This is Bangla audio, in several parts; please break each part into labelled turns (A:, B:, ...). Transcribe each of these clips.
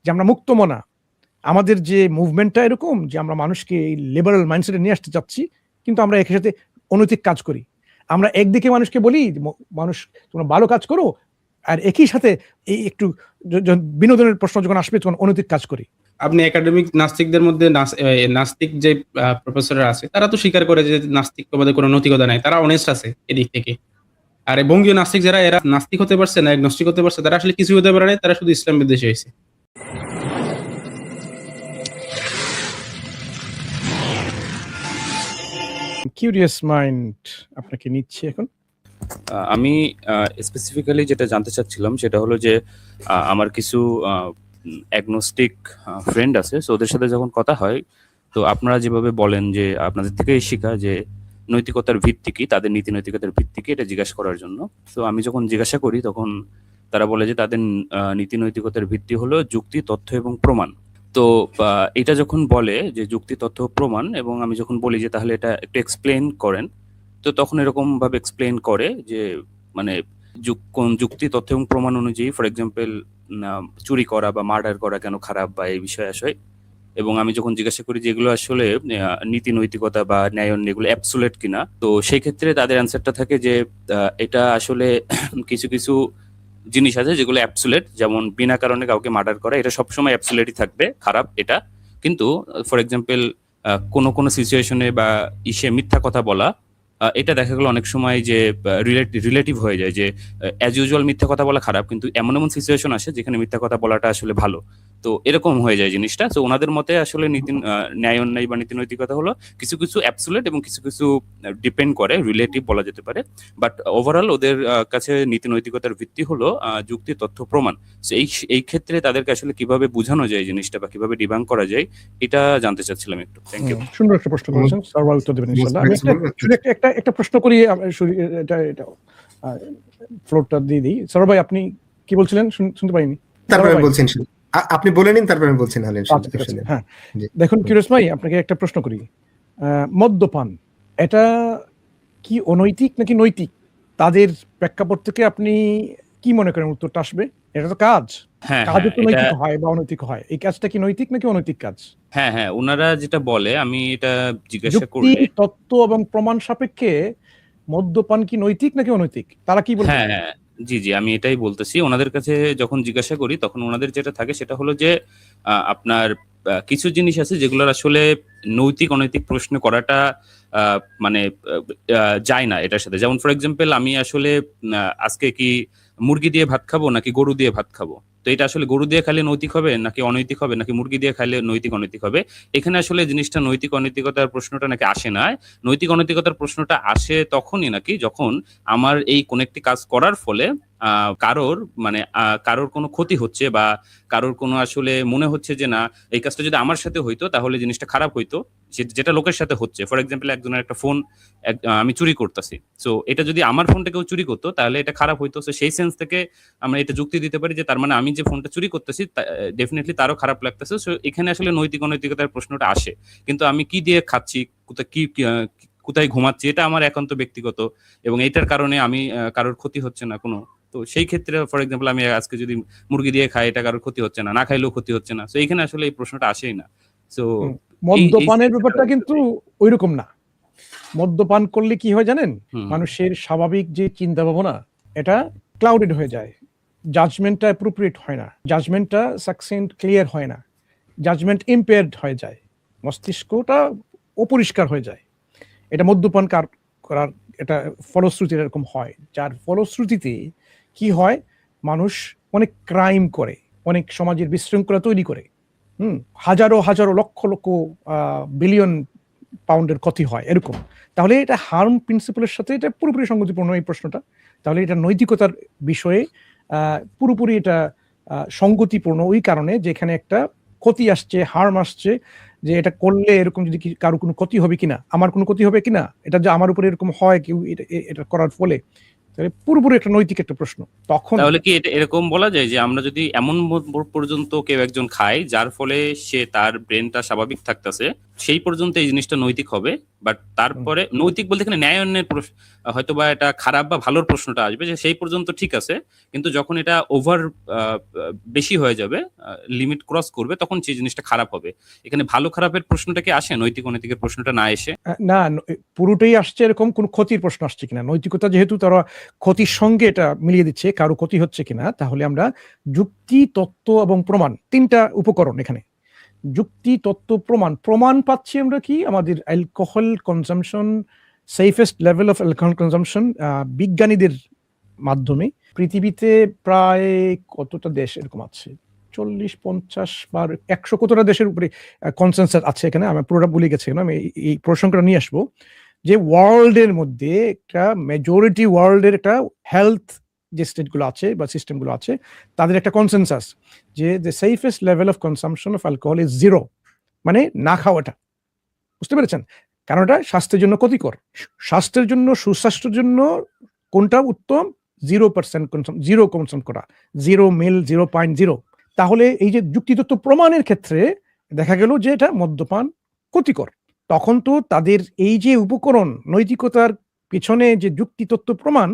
A: যে আমরা মুক্তমনা, আমাদের যে মুভমেন্টটা এরকম যে আমরা মানুষকে এই লিবারাল মাইন্ডসেটে নিয়ে আসতে চাচ্ছি, কিন্তু আমরা এর সাথে অনৈতিক কাজ করি। আমরা একদিকে মানুষকে বলি মানুষ তোমরা ভালো কাজ করো, আর একই সাথে এই একটু বিনোদনের প্রশ্ন যখন আসবে তখন অনৈতিক কাজ করি।
B: আপনি একাডেমিক নাস্তিকদের মধ্যে নাস্তিক যে প্রফেসররা আছে তারা তো স্বীকার করে যে নাস্তিকবাদে কোনো নৈতিকতা নাই, তারা অনেস্ট আছে এদিক থেকে। আর এই বঙ্গীয় নাস্তিক যারা, এরা নাস্তিক হতে পারছে না, অ্যাগনস্টিক হতে পারছে, তারা আসলে কিছু হতে পারে না, তারা শুধু ইসলাম বিদ্বেষী হয়েছে।
A: কিউরিয়াস মাইন্ড আপনাকে নিচ্ছে এখন।
C: আমি স্পেসিফিক্যালি যেটা জানতে চাচ্ছিলাম সেটা হলো যে আমার কিছু অ্যাগনোস্টিক ফ্রেন্ড আছে, সো ওদের সাথে যখন কথা হয়, তো আপনারা যেভাবে বলেন যে আপনাদের থেকেই শেখা যে নৈতিকতার ভিত্তি কি, তাদের নীতি নৈতিকতার ভিত্তি কি, এটা জিজ্ঞাসা করার জন্য। তো আমি যখন জিজ্ঞাসা করি তখন তারা বলে যে তাদের নীতি নৈতিকতার ভিত্তি হলো যুক্তি, তথ্য এবং প্রমাণ। তো এটা যখন বলে যে যুক্তি, তথ্য, প্রমাণ, এবং আমি যখন বলি যে তাহলে এটা একটু এক্সপ্লেন করেন, তো তখন এরকম ভাবে এক্সপ্লেন করে যে মানে কোন যুক্তি, তথ্য এবং প্রমাণ অনুযায়ী, ফর এক্সাম্পল চুরি করা বা মার্ডার করা কেন খারাপ বা এই বিষয়ে আসয়। এবং আমি যখন জিজ্ঞাসা করি যে এগুলো আসলে নীতি নৈতিকতা বা ন্যায় এগুলো অ্যাবসোলিউট কিনা, তো সেই ক্ষেত্রে তাদের অ্যান্সারটা থাকে যে এটা আসলে কিছু কিছু জিনিস আছে যেগুলো অ্যাবসোলিউট, যেমন বিনা কারণে কাউকে মার্ডার করা, এটা সবসময় অ্যাবসোলিউটই থাকবে খারাপ এটা। কিন্তু ফর এক্সাম্পল কোনো সিচুয়েশনে বা মিথ্যা কথা বলা, এটা দেখা গেলো অনেক সময় যে রিলেটিভ হয়ে যায়, যে অ্যাজ ইউজুয়াল মিথ্যা কথা বলা খারাপ, কিন্তু এমন এমন সিচুয়েশন আসে যেখানে মিথ্যা কথা বলাটা আসলে ভালো। তো এরকম হয়ে যায় জিনিসটা। তো ওনাদের মতে আসলে ন্যায় অন্যায় বা নীতি নৈতিকতা হলো কিছু কিছু অ্যাবসোলিউট এবং কিছু কিছু ডিপেন্ড করে, রিলেটিভ বলা যেতে পারে। বাট ওভারঅল ওদের কাছে নীতি নৈতিকতার ভিত্তি হলো যুক্তি, তথ্য, প্রমাণ। এই ক্ষেত্রে তাদেরকে আসলে কিভাবে বোঝানো যায় জিনিসটা বা কিভাবে ডিবাঙ্ক করা যায়, এটা জানতে চাচ্ছিলাম একটু। Thank you.
A: সুন্দর একটা প্রশ্ন করেছেন, সর্বাই উত্তর দেবেন ইনশাআল্লাহ। আমি একটা প্রশ্ন করি, এটা ফ্লোরটা দিয়ে দিই। সর্বাই আপনি কি বলছিলেন শুনতে পাইনি?
D: তারপরে বলছেন, আপনি বলে নিন, তারপরে বলছেন।
A: হ্যাঁ, দেখুন কিউরিয়াস ভাই, আপনাকে একটা প্রশ্ন করি। মদ্যপান এটা কি অনৈতিক নাকি নৈতিক? তাদের প্রেক্ষাপট থেকে আপনি কি মনে করেন উত্তরটা আসবে? এটা তো কাজ, কাজও তো নৈতিক হয় বা অনৈতিক হয়। এই কাজটা কি নৈতিক নাকি অনৈতিক কাজ?
C: হ্যাঁ, ওনারা যেটা বলে আমি এটা জিজ্ঞাসা করলে,
A: তথ্য এবং প্রমাণ সাপেক্ষে মদ্যপান কি নৈতিক নাকি অনৈতিক, তারা কি বলে?
C: হ্যাঁ, জি, আমি এটাই বলতেছি। ওনাদের কাছে যখন জিজ্ঞাসা করি তখন ওনাদের যেটা থাকে সেটা হলো যে আপনার কিছু জিনিস আছে যেগুলোর আসলে নৈতিক অনৈতিক প্রশ্ন করাটা মানে যায় না এটার সাথে। যেমন ফর এক্সাম্পল, আমি আসলে আজকে কি মুরগি দিয়ে ভাত খাবো নাকি গরু দিয়ে ভাত খাবো, তো এটা আসলে গরু দিয়ে খাইলে নৈতিক হবে নাকি অনৈতিক হবে, নাকি মুরগি দিয়ে খাইলে নৈতিক অনৈতিক হবে। এখানে আসলে জিনিসটা নৈতিক অনৈতিকতার প্রশ্নটা নাকি আসে না। নৈতিক অনৈতিকতার প্রশ্নটা আসে তখনই নাকি যখন আমার এই কোন একটি কাজ করার ফলে কারোর কোনো ক্ষতি হচ্ছে, বা কারোর কোনো আসলে মনে হচ্ছে যে না, এই কাজটা যদি আমার সাথে হইতো তাহলে জিনিসটা খারাপ হইতো, যেটা লোকের সাথে হচ্ছে। ফর এক্সাম্পল, একজনের একটা ফোন আমি চুরি করতেছি, সো এটা যদি আমার ফোনটা কেউ চুরি করতো তাহলে এটা খারাপ হইতো। সো সেই সেন্স থেকে আমরা এটা যুক্তি দিতে পারি যে তার মানে আমি যে ফোনটা চুরি করতেছি ডেফিনেটলি তারও খারাপ লাগতেছে। সো এখানে আসলে নৈতিক অনৈতিকতার প্রশ্নটা আসে। কিন্তু আমি কি দিয়ে খাচ্ছি, কোথায় ঘুমাচ্ছি, এটা আমার একান্ত ব্যক্তিগত, এবং এইটার কারণে আমি কারোর ক্ষতি হচ্ছে না কোনো। তো সেই ক্ষেত্রে ফর এক্সাম্পল, আমি আজকে যদি মুরগি দিয়ে খাই, এটা কারোর ক্ষতি হচ্ছে না খাইলেও ক্ষতি হচ্ছে না। তো এইখানে আসলে এই প্রশ্নটা আসেই না। তো
A: মদ্যপানের ব্যাপারটা কিন্তু ওইরকম না। মদ্যপান করলে কি হয় জানেন, মানুষের স্বাভাবিক যে চিন্তা ভাবনা এটা ক্লাউডেড হয়ে যায়, জাজমেন্টটা অ্যাপ্রোপ্রিয়েট হয় না, জাজমেন্টটা সাকসেন্ট ক্লিয়ার হয় না, জাজমেন্ট ইম্পেয়ার্ড হয়ে যায়, মস্তিষ্কটা অপরিষ্কার হয়ে যায়। এটা মদ্যপান করার এটা ফলশ্রুতি এরকম হয়, যার ফলশ্রুতিতে কি হয়, মানুষ অনেক ক্রাইম করে, অনেক সমাজের বিশৃঙ্খলা তৈরি করে, হাজারো হাজারো লক্ষ লক্ষ বিলিয়ন পাউন্ডের ক্ষতি হয় এরকম। তাহলে এটা হার্ম প্রিন্সিপালের সাথে এটা পুরোপুরি সঙ্গতিপূর্ণ এই প্রশ্নটা। তাহলে এটা নৈতিকতার বিষয়ে পুরোপুরি এটা সঙ্গতিপূর্ণ ওই কারণে যেখানে একটা ক্ষতি আসছে, হার্ম আসছে, যে এটা করলে এরকম যদি কারো কোনো ক্ষতি হবে কিনা, আমার কোনো ক্ষতি হবে কিনা, এটা যে আমার উপরে এরকম হয় কেউ এটা করার ফলে, তাহলে পুরোপুরি একটা নৈতিক একটা প্রশ্ন। তখন
C: তাহলে কি এটা এরকম বলা যায় যে আমরা যদি এমন পর্যন্ত কেউ একজন খায় যার ফলে সে তার ব্রেনটা স্বাভাবিক থাকতেছে, সেই পর্যন্ত এই জিনিসটা নৈতিক হবে, বাট তারপরে নৈতিক বলতে এখানে ন্যায় অন্যায়ের হয়তো বা এটা খারাপ বা ভালোর প্রশ্নটা আসবে, যে সেই পর্যন্ত ঠিক আছে, কিন্তু যখন এটা ওভার বেশি হয়ে যাবে, লিমিট ক্রস করবে, তখন সেই জিনিসটা খারাপ হবে। এখানে ভালো খারাপের প্রশ্নটা কি আসে, নৈতিক অনৈতিকের প্রশ্নটা না এসে?
A: না, পুরোটাই আসছে এরকম কোন ক্ষতির প্রশ্ন আসছে কিনা। নৈতিকতা যেহেতু তারা ক্ষতির সঙ্গে এটা মিলিয়ে দিচ্ছে, কারো ক্ষতি হচ্ছে কিনা, তাহলে আমরা যুক্তি, তত্ত্ব এবং প্রমাণ, তিনটা উপকরণ এখানে। যুক্তি, তত্ত্ব, প্রমাণ পাচ্ছি আমরা কি, আমাদের alcohol consumption, safest level of alcohol consumption বিজ্ঞানীদের মাধ্যমে। পৃথিবীতে প্রায় কতটা দেশ এরকম আছে, 40-50 বা 100 কতটা দেশের উপরে কনসেনসাস আছে এখানে, আমি পুরোটা ভুলে গেছি, আমি এই প্রসঙ্গটা নিয়ে আসবো, যে ওয়ার্ল্ডের মধ্যে একটা মেজরিটি ওয়ার্ল্ডের একটা হেলথ যে স্টেটগুলো আছে বা সিস্টেমগুলো আছে, তাদের একটা কনসেনসাস যে the safest level of consumption of alcohol is 0, মানে না খাওয়াটা। বুঝতে পেরেছেন? কারণ এটা স্বাস্থ্যের জন্য ক্ষতিকর। স্বাস্থ্যের জন্য, সুস্বাস্থ্যের জন্য কোনটা উত্তম? 0% জিরো কনসাম করা, 0 মিল, 0.0। তাহলে এই যে যুক্তিতত্ত্ব প্রমাণের ক্ষেত্রে দেখা গেল যে এটা মদ্যপান ক্ষতিকর। তখন তো তাদের এই যে উপকরণ, নৈতিকতার পিছনে যে যুক্তিতত্ত্ব প্রমাণ,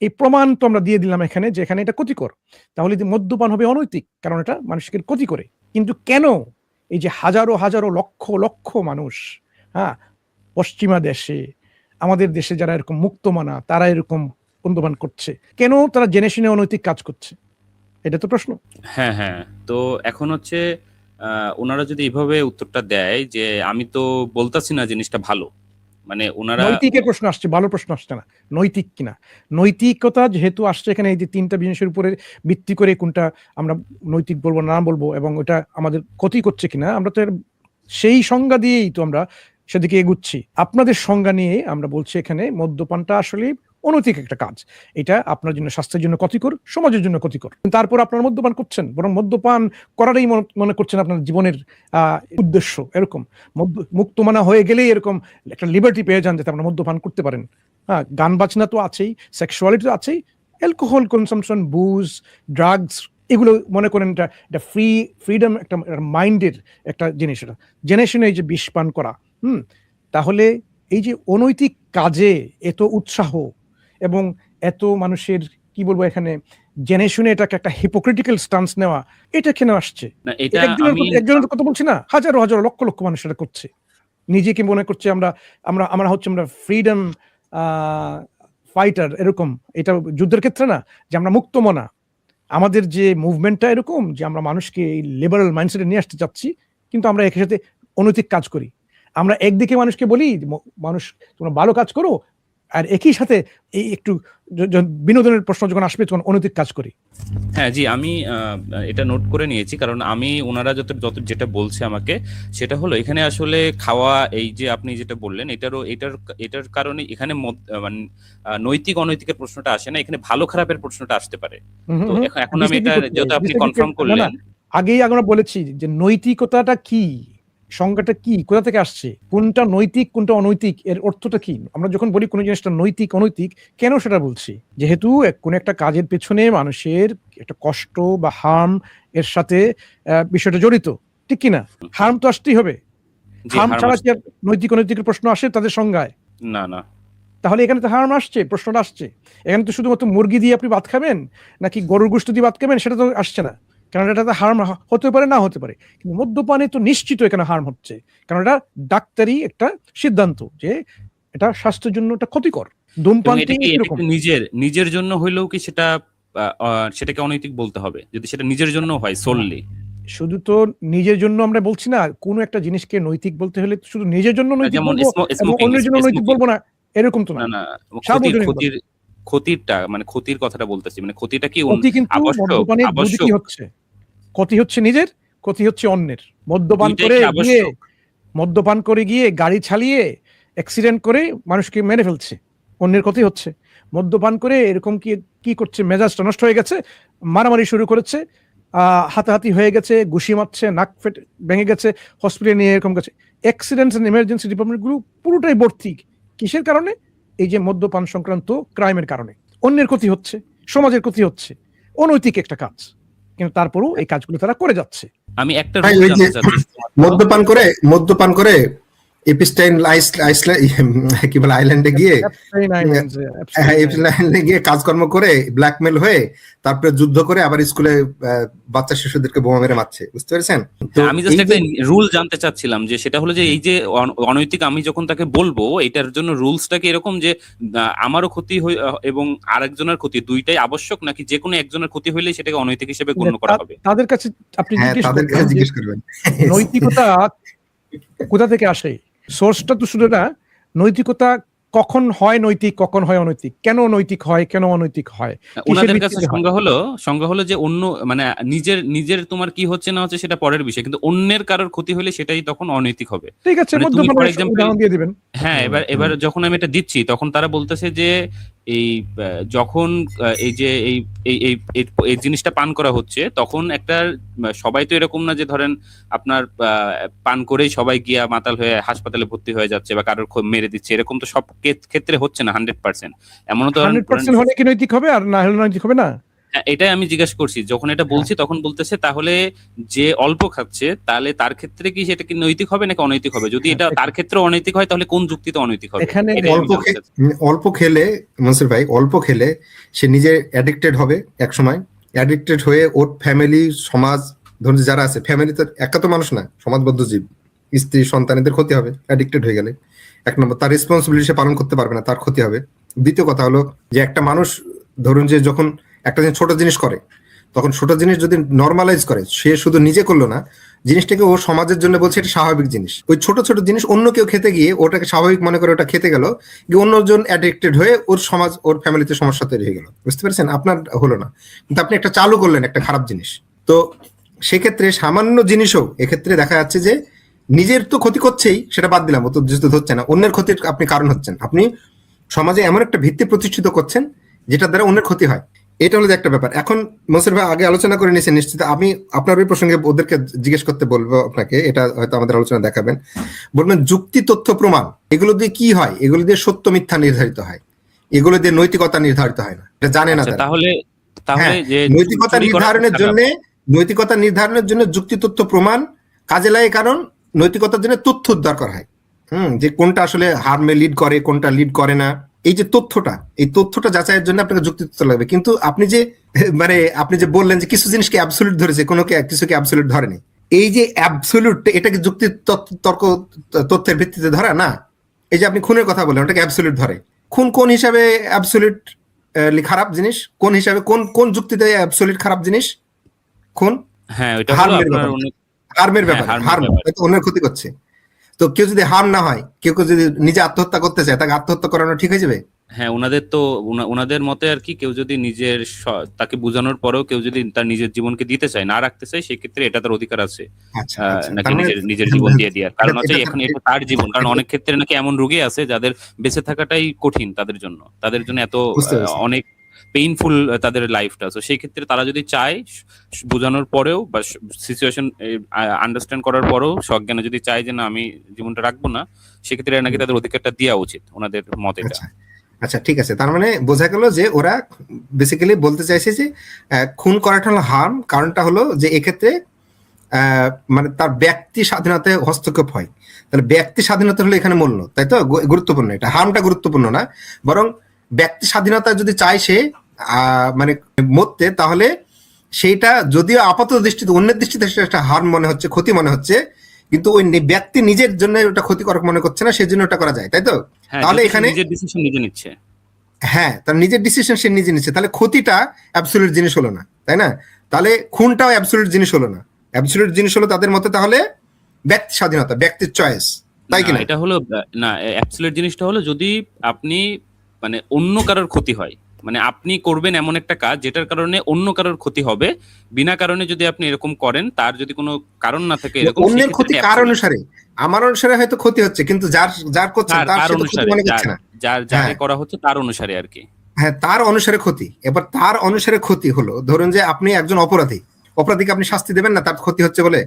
A: এই প্রমাণ তো আমরা দিয়ে দিলাম এখানে যে এখানে এটা ক্ষতিকর। তাহলে মদ্যপান হবে অনৈতিক, কারণ এটা মানুষকে ক্ষতি করে। কিন্তু কেন এই যে হাজারো হাজারো লক্ষ লক্ষ মানুষ, হ্যাঁ, পশ্চিমা দেশে, আমাদের দেশে যারা এরকম মুক্তমানা, তারা এরকম মদ্যপান করছে, কেন তারা জেনে শুনে অনৈতিক কাজ করছে? এটা তো প্রশ্ন।
C: হ্যাঁ, হ্যাঁ। তো এখন হচ্ছে ওনারা যদি এইভাবে উত্তরটা দেয় যে আমি তো বলতাছি না জিনিসটা ভালো, মানে ওনারা
A: নৈতিকের প্রশ্ন আসছে, ভালো প্রশ্ন আসছে না, নৈতিক কিনা। নৈতিকতা যেহেতু আসছে এখানে, এই যে তিনটা জিনিসের উপরে ভিত্তি করে কোনটা আমরা নৈতিক বলবো না বলবো, এবং ওটা আমাদের ক্ষতি করছে কিনা, আমরা তো সেই সংজ্ঞা দিয়েই তো আমরা সেদিকে এগুচ্ছি। আপনাদের সংজ্ঞা নিয়ে আমরা বলছি এখানে মদ্যপানটা আসলে অনৈতিক একটা কাজ, এটা আপনার জন্য, স্বাস্থ্যের জন্য ক্ষতিকর, সমাজের জন্য ক্ষতিকর। তারপর আপনারা মদ্যপান করছেন, বরং মদ্যপান করাটাই মনে করছেন আপনার জীবনের উদ্দেশ্য। এরকম মুক্তমানা হয়ে গেলেই এরকম একটা লিবার্টি পেয়ে যান যাতে আপনারা মদ্যপান করতে পারেন। হ্যাঁ, গান বাজনা তো আছেই, সেক্সুয়ালিটি তো আছেই, অ্যালকোহল কনসাম্পশন, বুজ, ড্রাগস, এগুলো মনে করেন এটা ফ্রিডম, একটা মাইন্ডের একটা জিনিস, এটা জেনে শুনে এই যে বিষ পান করা। তাহলে এই যে অনৈতিক কাজে এত উৎসাহ এবং এত মানুষের, কি বলবো এখানে, জেনে শুনে এটাকে একটা হিপোক্রিটিক্যাল স্টান্স নেওয়া, এটা কেন আসছে?
C: না, এটা আমি
A: একজনের কথা বলছি না, হাজারো হাজারো লক্ষ লক্ষ মানুষ এটা করছে, নিজেকে মনে করছে আমরা হচ্ছে আমরা ফ্রিডম ফাইটার, এরকম। এটা যুদ্ধের ক্ষেত্রে না, যে আমরা মুক্তমনা, আমাদের যে মুভমেন্টটা এরকম যে আমরা মানুষকে এই লিবারাল মাইন্ডসেটে নিয়ে আসতে চাচ্ছি, কিন্তু আমরা একই সাথে অনৈতিক কাজ করি। আমরা একদিকে মানুষকে বলি মানুষ তোমরা ভালো কাজ করো, আর একই সাথে এই একটু বিনোদনের প্রশ্ন যখন আসবে তখন অনৈতিক কাজ করি।
C: হ্যাঁ জি, আমি এটা নোট করে নিয়েছি, কারণ আমি ওনারা যত যেটা বলছে আমাকে, সেটা হলো এখানে আসলে খাওয়া, এই যে আপনি যেটা বললেন, এটার কারণে এখানে মানে নৈতিক অনৈতিকের প্রশ্নটা আসে না, এখানে ভালো খারাপের প্রশ্নটা আসতে পারে। তো এখন আমি এটা যেহেতু আপনি কনফার্ম করলেন,
A: আগেই আমরা বলেছি যে নৈতিকতাটা কি, সংজ্ঞাটা কি, কোথা থেকে আসছে, কোনটা নৈতিক কোনটা অনৈতিক, এর অর্থটা কি। আমরা যখন বলি কোনো জিনিসটা নৈতিক অনৈতিক, কেন সেটা বলছি? যেহেতু কোন একটা কাজের পেছনে মানুষের একটা কষ্ট বা হার্ম এর সাথে বিষয়টা জড়িত, ঠিক কিনা? হার্ম তো আসতেই হবে, হার্ম ছাড়া কি নৈতিক অনৈতিকের প্রশ্ন আসে তাদের সংজ্ঞায়?
C: না না।
A: তাহলে এখানে তো হার্ম আসছে, প্রশ্নটা আসছে। এখানে তো শুধুমাত্র মুরগি দিয়ে আপনি ভাত খাবেন নাকি গরুর গোশত দিয়ে ভাত খাবেন সেটা তো আসছে না, কারণ এটা হার্ম হতে পারে, না হতে পারে। কিন্তু মদ্যপানে তো নিশ্চিত এখানে হার্ম হচ্ছে, কারণ এটা ডাক্তারি একটা সিদ্ধান্ত যে এটা স্বাস্থ্যের জন্য এটা ক্ষতিকর। ধূমপান
C: নিজের জন্য হইলেও কি সেটাকে অনৈতিক বলতে হবে, যদি সেটা নিজের জন্য হয় সোললি?
A: শুধু তো নিজের জন্য আমরা বলছি না, কোন একটা জিনিসকে নৈতিক বলতে হলে শুধু নিজের জন্য নৈতিক বলবো এবং অন্যের জন্য নৈতিক বলবো না, এরকম তো না।
C: ক্ষতিরটা, মানে ক্ষতির কথাটা বলতেছি, মানে ক্ষতিটা কি
A: কি হচ্ছে? ক্ষতি হচ্ছে নিজের, ক্ষতি হচ্ছে অন্যের। মদ্যপান করে গিয়ে গাড়ি চালিয়ে অ্যাক্সিডেন্ট করে মানুষকে মেরে ফেলছে, অন্যের ক্ষতি হচ্ছে। মদ্যপান করে এরকম কি করছে, মেজাজটা নষ্ট হয়ে গেছে, মারামারি শুরু করেছে, হাতাহাতি হয়ে গেছে, ঘুষি মারছে, নাক ফেটে ভেঙে গেছে, হসপিটালে নিয়ে এরকম গেছে। অ্যাক্সিডেন্টস এন্ড ইমার্জেন্সি ডিপার্টমেন্টগুলো পুরোটাই ভর্তি। কিসের কারণে? এই যে মদ্যপান সংক্রান্ত ক্রাইমের কারণে। অন্যের ক্ষতি হচ্ছে, সমাজের ক্ষতি হচ্ছে, অনৈতিক একটা কাজ, কিন্তু তারপরও এই কাজগুলো তারা করে যাচ্ছে।
C: আমি একটা
D: মদ্যপান করে এপিস্টাইন কি বলে আইল্যান্ডে গিয়ে
A: Epstein Islands, Epstein
D: হ্যাঁ
A: Islands।
D: এপিস্টাইনে গিয়ে কাজকর্ম করে ব্ল্যাকমেল হয়ে তারপরে যুদ্ধ করে আবার স্কুলে বাচ্চা শিশুদেরকে বোমা মেরে মারছে, বুঝতে পেরেছেন? তো
C: আমি জাস্ট
D: এই
C: একটা
D: যে
C: রুল জানতে চাচ্ছিলাম, যে সেটা হলো যে এই যে অনৈতিক, আমি যখন তাকে বলবো এটার জন্য রুলসটা কি এরকম যে আমারও ক্ষতি এবং আরেকজনের ক্ষতি দুইটাই আবশ্যক, নাকি যে কোনো একজনের ক্ষতি হইলে সেটাকে অনৈতিক হিসেবে গণ্য করা হবে?
A: তাদের কাছে আপনি
D: হ্যাঁ
A: জিজ্ঞেস
D: তাদের কাছে
A: করবেন যে
D: জিজ্ঞেস করবেন
A: নৈতিকতা কোথা থেকে আসে। সোর্সটা তো শুধু না, নৈতিকতা কখন হয় নৈতিক, কখন হয় অনৈতিক, কেন নৈতিক হয়, কেন অনৈতিক হয়, কিসের
C: ওনাদের কাছে
A: ভিত্তিতে হয়।
C: সংজ্ঞা হলো যে অন্য মানে নিজের তোমার কি হচ্ছে না হচ্ছে সেটা পরের বিষয়, কিন্তু অন্যের কারোর ক্ষতি হলে সেটাই তখন অনৈতিক হবে।
A: ঠিক আছে,
C: মানে তুমি ফর
A: মদ্যপানের
C: এক্সাম্পল,
A: উদাহরণ দিয়ে দিবেন।
C: হ্যাঁ, এবার যখন আমি এটা দিচ্ছি তখন তারা বলতেছে যে এই যখন এই যে এই জিনিসটা পান করা হচ্ছে তখন একটা সবাই তো এরকম না যে ধরেন আপনার পান করেই সবাই গিয়া মাতাল হয়ে হাসপাতালে ভর্তি হয়ে যাচ্ছে বা কারোর মেরে দিচ্ছে, এরকম তো সব ক্ষেত্রে হচ্ছে না 100%। এমনও তো
A: 100% হলে কি নৈতিক হবে, আর না হলে নৈতিক হবে না?
C: হ্যাঁ, এটাই আমি জিজ্ঞেস করছি। যখন এটা বলছি তখন বলতেছে তাহলে যে অল্প খাচ্ছে তাহলে তার ক্ষেত্রে কি সেটা কি নৈতিক হবে নাকি অনৈতিক হবে? যদি এটা তার ক্ষেত্রে অনৈতিক হয় তাহলে কোন যুক্তিতে অনৈতিক হবে?
A: এখানে
C: এটাই আমি
D: অল্প
C: জানতে চাচ্ছি।
D: অল্প খেলে মনসুর ভাই, অল্প খেলে সে নিজে অ্যাডিক্টেড হবে এক সময়, অ্যাডিক্টেড হয়ে ওর ফ্যামিলি, সমাজ, ধরুন যারা আছে ফ্যামিলিতে, একা তো মানুষ না, সমাজবদ্ধ জীব, স্ত্রী সন্তানদের ক্ষতি হবে অ্যাডিক্টেড হয়ে গেলে। এক নম্বর, তার রেসপন্সিবিলিটি সে পালন করতে পারবে না, তার ক্ষতি হবে। দ্বিতীয় কথা হলো যে একটা মানুষ ধরুন যে যখন একটা ছোট জিনিস করে, তখন ছোট জিনিস যদি নর্মালাইজ করে, সে শুধু নিজে করলো না, জিনিসটাকে ও সমাজের জন্য বলছে এটা স্বাভাবিক জিনিস। ওই ছোট ছোট জিনিস অন্য কেউ খেতে গিয়ে ওটাকে স্বাভাবিক মনে করে ওটা খেতে গেল, গিয়ে অন্যজন অ্যাডিক্টেড হয়ে ওর সমাজ, ওর ফ্যামিলিতে সমস্যা তৈরি হয়ে গেল, বুঝতে পেরেছেন? আপনার হলো না, কিন্তু আপনি একটা চালু করলেন একটা খারাপ জিনিস। তো সেক্ষেত্রে সামান্য জিনিসও এক্ষেত্রে দেখা যাচ্ছে যে নিজের তো ক্ষতি করছেই, সেটা বাদ দিলাম, ও তো যেহেতু হচ্ছে না, অন্যের ক্ষতির আপনি কারণ হচ্ছেন। আপনি সমাজে এমন একটা ভিত্তি প্রতিষ্ঠিত করছেন যেটার দ্বারা অন্যের ক্ষতি হয়। এটা হলো যে একটা ব্যাপার। এখন মনসুর ভাই আগে আলোচনা করে নিয়েছেন নিশ্চিত, আমি আপনার ওই প্রসঙ্গে ওদেরকে জিজ্ঞেস করতে বলবো আপনাকে, এটা হয়তো আমাদের আলোচনা দেখাবেন। বলবেন যুক্তি, তথ্য, প্রমাণ, এগুলো দিয়ে কি হয়? এগুলো দিয়ে সত্য মিথ্যা নির্ধারিত হয়, এগুলো দিয়ে নৈতিকতা নির্ধারিত হয় না, এটা জানে না
C: আচ্ছা,
D: তারা।
C: তাহলে
D: হ্যাঁ,
C: যে
D: নৈতিকতা
C: চুরি করা
D: নির্ধারণের
C: খারাপ।
D: জন্য, নৈতিকতা নির্ধারণের জন্য যুক্তি, তথ্য, প্রমাণ কাজে লাগে, কারণ নৈতিকতার জন্য তথ্য উদ্ধার করা হয়। যে কোনটা আসলে হার্মে লিড করে, কোনটা লিড করে না, এই যে তথ্যটা, এই তথ্যটা যাচাইয়ের জন্য আপনাকে যুক্তি তথ্য লাগবে। কিন্তু আপনি যে মানে আপনি যে বললেন যে কিছু জিনিসকে অ্যাবসলিউট ধরেছে, কোনো কিছুকে অ্যাবসলিউট ধরেনি, এই যে অ্যাবসলিউট, এটাকে যুক্তি তর্ক তথ্যের ভিত্তিতে ধরা না। এই যে আপনি খুনের কথা বললেন, ওটাকে অ্যাবসলিউট ধরে। খুন কোন হিসাবে অ্যাবসলিউট খারাপ জিনিস? কোন হিসাবে, কোন যুক্তিতে অ্যাবসলিউট খারাপ জিনিস? খুন
C: হ্যাঁ, ওইটা হলো
D: হার্মের
C: আপনার
D: ব্যাপার, হার্মের
C: হ্যাঁ,
D: ব্যাপার,
C: harm-এর
D: হার্ম,
C: ব্যাপার।
D: অন্যের ক্ষতি করছে। তো কেউ যদি হার্ম না হয়, কেউ যদি নিজে আত্মহত্যা করতে চায়, তাকে আত্মহত্যা করানো ঠিক হয়ে যাবে?
C: হ্যাঁ, ওনাদের মতে আর কি, কেউ যদি নিজের তাকে বোঝানোর পরেও কেউ যদি তার নিজের জীবনকে দিতে চায়, না রাখতে চায়, সেক্ষেত্রে এটা তার অধিকার আছে
D: আচ্ছা,
C: নাকি
D: তার মানে
C: নিজের জীবন দিয়ে দেওয়ার। কারণ হচ্ছে
D: এটা
C: এখন এটা তার জীবন। কারণ অনেক ক্ষেত্রে নাকি এমন রোগী আছে যাদের বেঁচে থাকাটাই কঠিন তাদের জন্য এত
D: বুঝতে পেরেছি।
C: অনেক পেইনফুল তাদের লাইফটা। তো সেই ক্ষেত্রে তারা যদি চায়, বোঝানোর পরেও বা সিচুয়েশন আন্ডারস্ট্যান্ড করার পরেও সজ্ঞানে যদি চায় যে না আমি জীবনটা রাখবো না, সেক্ষেত্রে নাকি তাদের অধিকারটা দেওয়া উচিত, ওনাদের মত এটা।
D: আচ্ছা আচ্ছা, ঠিক আছে। তার মানে বোঝা গেল যে ওরা বেসিক্যালি বলতে চাইছে যে খুন করাটা হলো হার্ম, কারণটা হলো যে এক্ষেত্রে মানে তার ব্যক্তি স্বাধীনতায় হস্তক্ষেপ হয়। তাহলে ব্যক্তি স্বাধীনতা হলো এখানে মূল্য, তাই তো গুরুত্বপূর্ণ। এটা হার্মটা গুরুত্বপূর্ণ না, বরং ব্যক্তি স্বাধীনতা যদি চায় সে মানে মরতে, তাহলে সেইটা যদিও আপাত দৃষ্টিতে, অন্যের দৃষ্টিতে সেটা একটা হার্ম মনে হচ্ছে, ক্ষতি মনে হচ্ছে, কিন্তু ওই ব্যক্তি নিজের জন্য ওটা ক্ষতিকারক মনে করছে না, সেই জন্য ওটা করা যায়, তাই তো?
C: হ্যাঁ,
D: তাহলে
C: যদি সে
D: এখানে
C: নিজের ডিসিশন নিজে নিচ্ছে।
D: হ্যাঁ, তার নিজের ডিসিশন সে নিজে নিচ্ছে, তাহলে ক্ষতিটা অ্যাবসলিউট জিনিস হলো না, তাই না? তাহলে খুনটাও অ্যাবসলিউট জিনিস হলো না। অ্যাবসলিউট জিনিস হলো তাদের মতে তাহলে ব্যক্তি স্বাধীনতা, ব্যক্তির চয়েস, তাই
C: না,
D: কিনা?
C: এটা হলো না, অ্যাবসলিউট জিনিসটা হলো যদি আপনি মানে অন্য কারোর ক্ষতি হয়, মানে আপনি করবেন এমন একটা কাজ যেটার কারণে অন্য কারোর ক্ষতি হবে, বিনা কারণে যদি আপনি এরকম করেন, তার যদি কোনো কারণ না থাকে এরকম,
D: অন্যের ক্ষতি
C: সেক্ষেত্রে
D: কার
C: absolute।
D: অনুসারে? আমার অনুসারে হয়তো ক্ষতি হচ্ছে, কিন্তু যার যার করছেন তার
C: তার
D: সে তো ক্ষতি
C: অনুসারে,
D: মনে করছে না।
C: যাকে
D: হ্যাঁ
C: করা হচ্ছে তার অনুসারে আর কি।
D: হ্যাঁ, তার অনুসারে ক্ষতি। এবার তার অনুসারে ক্ষতি হলো, ধরুন যে আপনি একজন অপরাধী, অপরাধীকে আপনি শাস্তি দেবেন না তার ক্ষতি হচ্ছে বলে?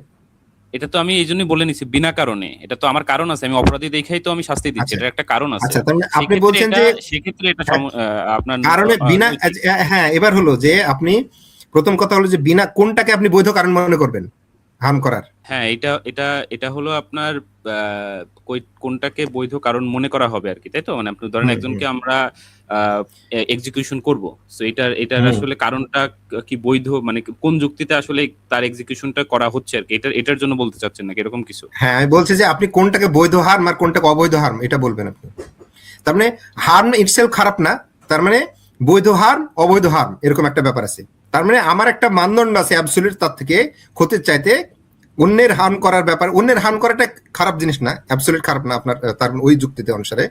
C: এটা তো আমি এই জন্যই বলে নিছি বিনা কারণে, এটা তো আমার কারণ আছে, আমি অপরাধী দেখাই তো আমি শাস্তি দিচ্ছি,
D: আচ্ছা
C: এটা একটা কারণ আছে।
D: আচ্ছা, তাহলে আপনি বলছেন যে
C: সেক্ষেত্রে এটা আপনার
D: কারণে বিনা, হ্যাঁ, এবার হলো যে আপনি প্রথম কথা হলো যে বিনা কোনটাকে আপনি বৈধ কারণ মনে করবেন? হার্ম করার?
C: হ্যাঁ, এটা এটা এটা হলো আপনার কোনটাকে বৈধ কারণ মনে করা হবে আর কি, তাই তো? মানে আপনি ধরেন
D: হুম,
C: একজনকে
D: হুম,
C: আমরা এক্সিকিউশন করব, সো এটার
D: হুম।
C: আসলে কারণটা কি বৈধ, মানে কোন যুক্তিতে আসলে তার এক্সিকিউশনটা করা হচ্ছে আর কি, এটার জন্য বলতে চাচ্ছেন নাকি এরকম কিছু?
D: হ্যাঁ, আমি বলছি যে আপনি কোনটাকে বৈধ হার্ম আর কোনটাকে অবৈধ হার্ম এটা বলবেন আপনি। তার মানে হার্ম ইটসেলফ খারাপ না, তার মানে বৈধ হার্ম অবৈধ হার্ম এরকম একটা ব্যাপার আছে। তার মানে আমার একটা মানদণ্ড আছে অ্যাবসলিউট, তার থেকে ক্ষতির চাইতে অন্যের হার্ম করার ব্যাপার, অন্যের হার্ম করাটা খারাপ জিনিস না, অ্যাবসলিউট খারাপ না আপনার, তার ওই যুক্তিতে অনুসারে।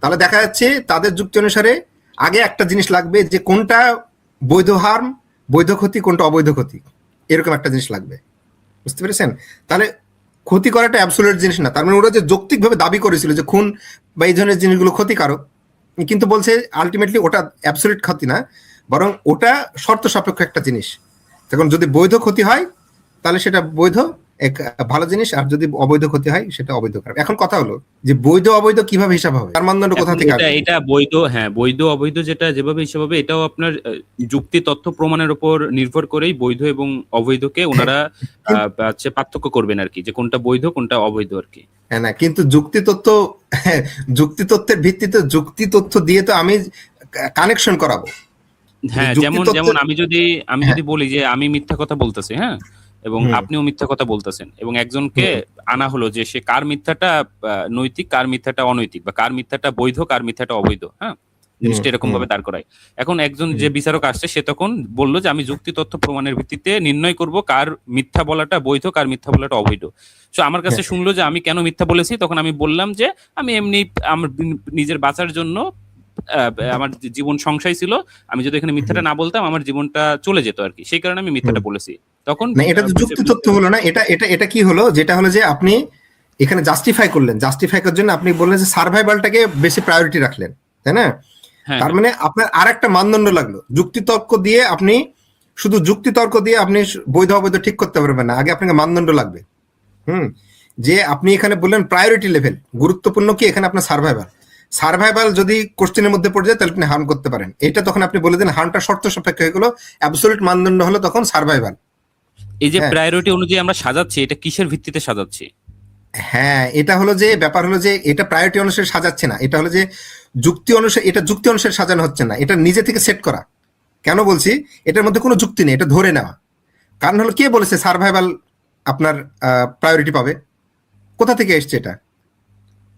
D: তাহলে দেখা যাচ্ছে তাদের যুক্তি অনুসারে আগে একটা জিনিস লাগবে যে কোনটা বৈধ হার্ম, বৈধ ক্ষতি, কোনটা অবৈধ ক্ষতি, এরকম একটা জিনিস লাগবে। বুঝতে পেরেছেন? তাহলে ক্ষতি করাটা অ্যাবসলিউট জিনিস না। তার মানে ওরা যে যৌক্তিকভাবে দাবি করেছিল যে খুন বা এই ধরনের জিনিসগুলো ক্ষতিকারক, কিন্তু বলছে আলটিমেটলি ওটা অ্যাবসলিউট ক্ষতি না, বরং ওটা শর্ত সাপেক্ষ একটা জিনিস। তখন যদি বৈধ ক্ষতি হয় তাহলে সেটা বৈধ এক ভালো জিনিস, আর যদি অবৈধ ক্ষতি হয় সেটা অবৈধ খারাপ। এখন কথা হলো যে বৈধ অবৈধ কিভাবে হিসাব হবে, তার মানদণ্ড কোথা
C: এখন
D: থেকে
C: এটা
D: আসবে?
C: এটা বৈধ, হ্যাঁ বৈধ অবৈধ যেটা যেভাবে হিসাব হবে, এটাও আপনার যুক্তি তথ্য প্রমাণের উপর নির্ভর করেই বৈধ এবং অবৈধকে ওনারা হচ্ছে পার্থক্য করবেন আর কি, যে কোনটা বৈধ কোনটা অবৈধ আর কি।
D: হ্যাঁ, না কিন্তু যুক্তি তথ্য, যুক্তি তথ্যের ভিত্তিতে যুক্তি তথ্য দিয়ে তো আমি কানেকশন করাবো।
C: হ্যাঁ,
D: যুক্তি
C: যেমন
D: তথ্য,
C: যেমন আমি যদি
D: হ্যাঁ,
C: বলি যে আমি মিথ্যা কথা বলতেছি, হ্যাঁ, এবং
D: হুম,
C: আপনিও মিথ্যা কথা বলতেছেন, এবং একজনকে
D: হুম,
C: আনা হলো যে সে কার মিথ্যাটা নৈতিক, কার মিথ্যাটা অনৈতিক, বা কার মিথ্যাটা বৈধ, কার মিথ্যাটা অবৈধ, হ্যাঁ,
D: হুম,
C: জিনিসটা এরকম
D: হুম,
C: ভাবে দাঁড় করায়। এখন একজন
D: হুম,
C: যে বিচারক আসছে সে তখন বললো যে আমি যুক্তি তথ্য প্রমাণের ভিত্তিতে নির্ণয় করব কার মিথ্যা বলাটা বৈধ, কার মিথ্যা বলাটা অবৈধ। তো আমার কাছে
D: হ্যাঁ,
C: শুনলো যে আমি কেন মিথ্যা বলেছি, তখন আমি বললাম যে আমি এমনি আমার নিজের বাঁচার জন্য আমার জীবন সংশয় ছিল, আমি যদি এখানে মিথ্যাটা
D: হুম,
C: না বলতাম আমার জীবনটা চলে যেত আর কি, সেই কারণে আমি
D: হুম।
C: মিথ্যাটা বলেছি। তখন
D: না এটা তো যুক্তি তথ্য হলো না, এটা এটা এটা কি হলো, যেটা হলো যে আপনি এখানে জাস্টিফাই করলেন, জাস্টিফাই করার জন্য আপনি বললেন যে সার্ভাইভালটাকে বেশি প্রায়োরিটি রাখলেন, তাই না?
C: হ্যাঁ
D: তার
C: হ্যাঁ
D: মানে আপনার আর একটা মানদণ্ড লাগলো, যুক্তিতর্ক দিয়ে আপনি, শুধু যুক্তিতর্ক দিয়ে আপনি বৈধ অবৈধ ঠিক করতে পারবেন না, আগে আপনাকে মানদণ্ড লাগবে। হুম, যে আপনি এখানে বললেন প্রায়োরিটি লেভেল, গুরুত্বপূর্ণ কি এখানে আপনার সার্ভাইভাল, সার্ভাইভাল যদি কোশ্চেনের মধ্যে পড়ে যায় তাহলে আপনি হার্ম করতে পারেন, এটা তখন আপনি বলে দেন হার্মটা শর্ত সাপেক্ষ হয়ে গেলো, অ্যাবসলিউট মানদণ্ড হলো তখন সার্ভাইভাল।
C: এই যে
D: হ্যাঁ,
C: প্রায়োরিটি অনুযায়ী আমরা সাজাচ্ছি, এটা কিসের ভিত্তিতে সাজাচ্ছি?
D: হ্যাঁ, এটা হলো যে ব্যাপার হলো যে এটা প্রায়োরিটি অনুসারে সাজাচ্ছে না, এটা হলো যে যুক্তি অনুসারে, এটা যুক্তি অনুসারে সাজানো হচ্ছে না, এটা নিজে থেকে সেট করা। কেন বলছি? এটার মধ্যে কোনো যুক্তি নেই, এটা ধরে নেওয়া। কারণ হলো কে বলেছে সার্ভাইভাল আপনার প্রায়োরিটি পাবে? কোথা থেকে এসছে এটা?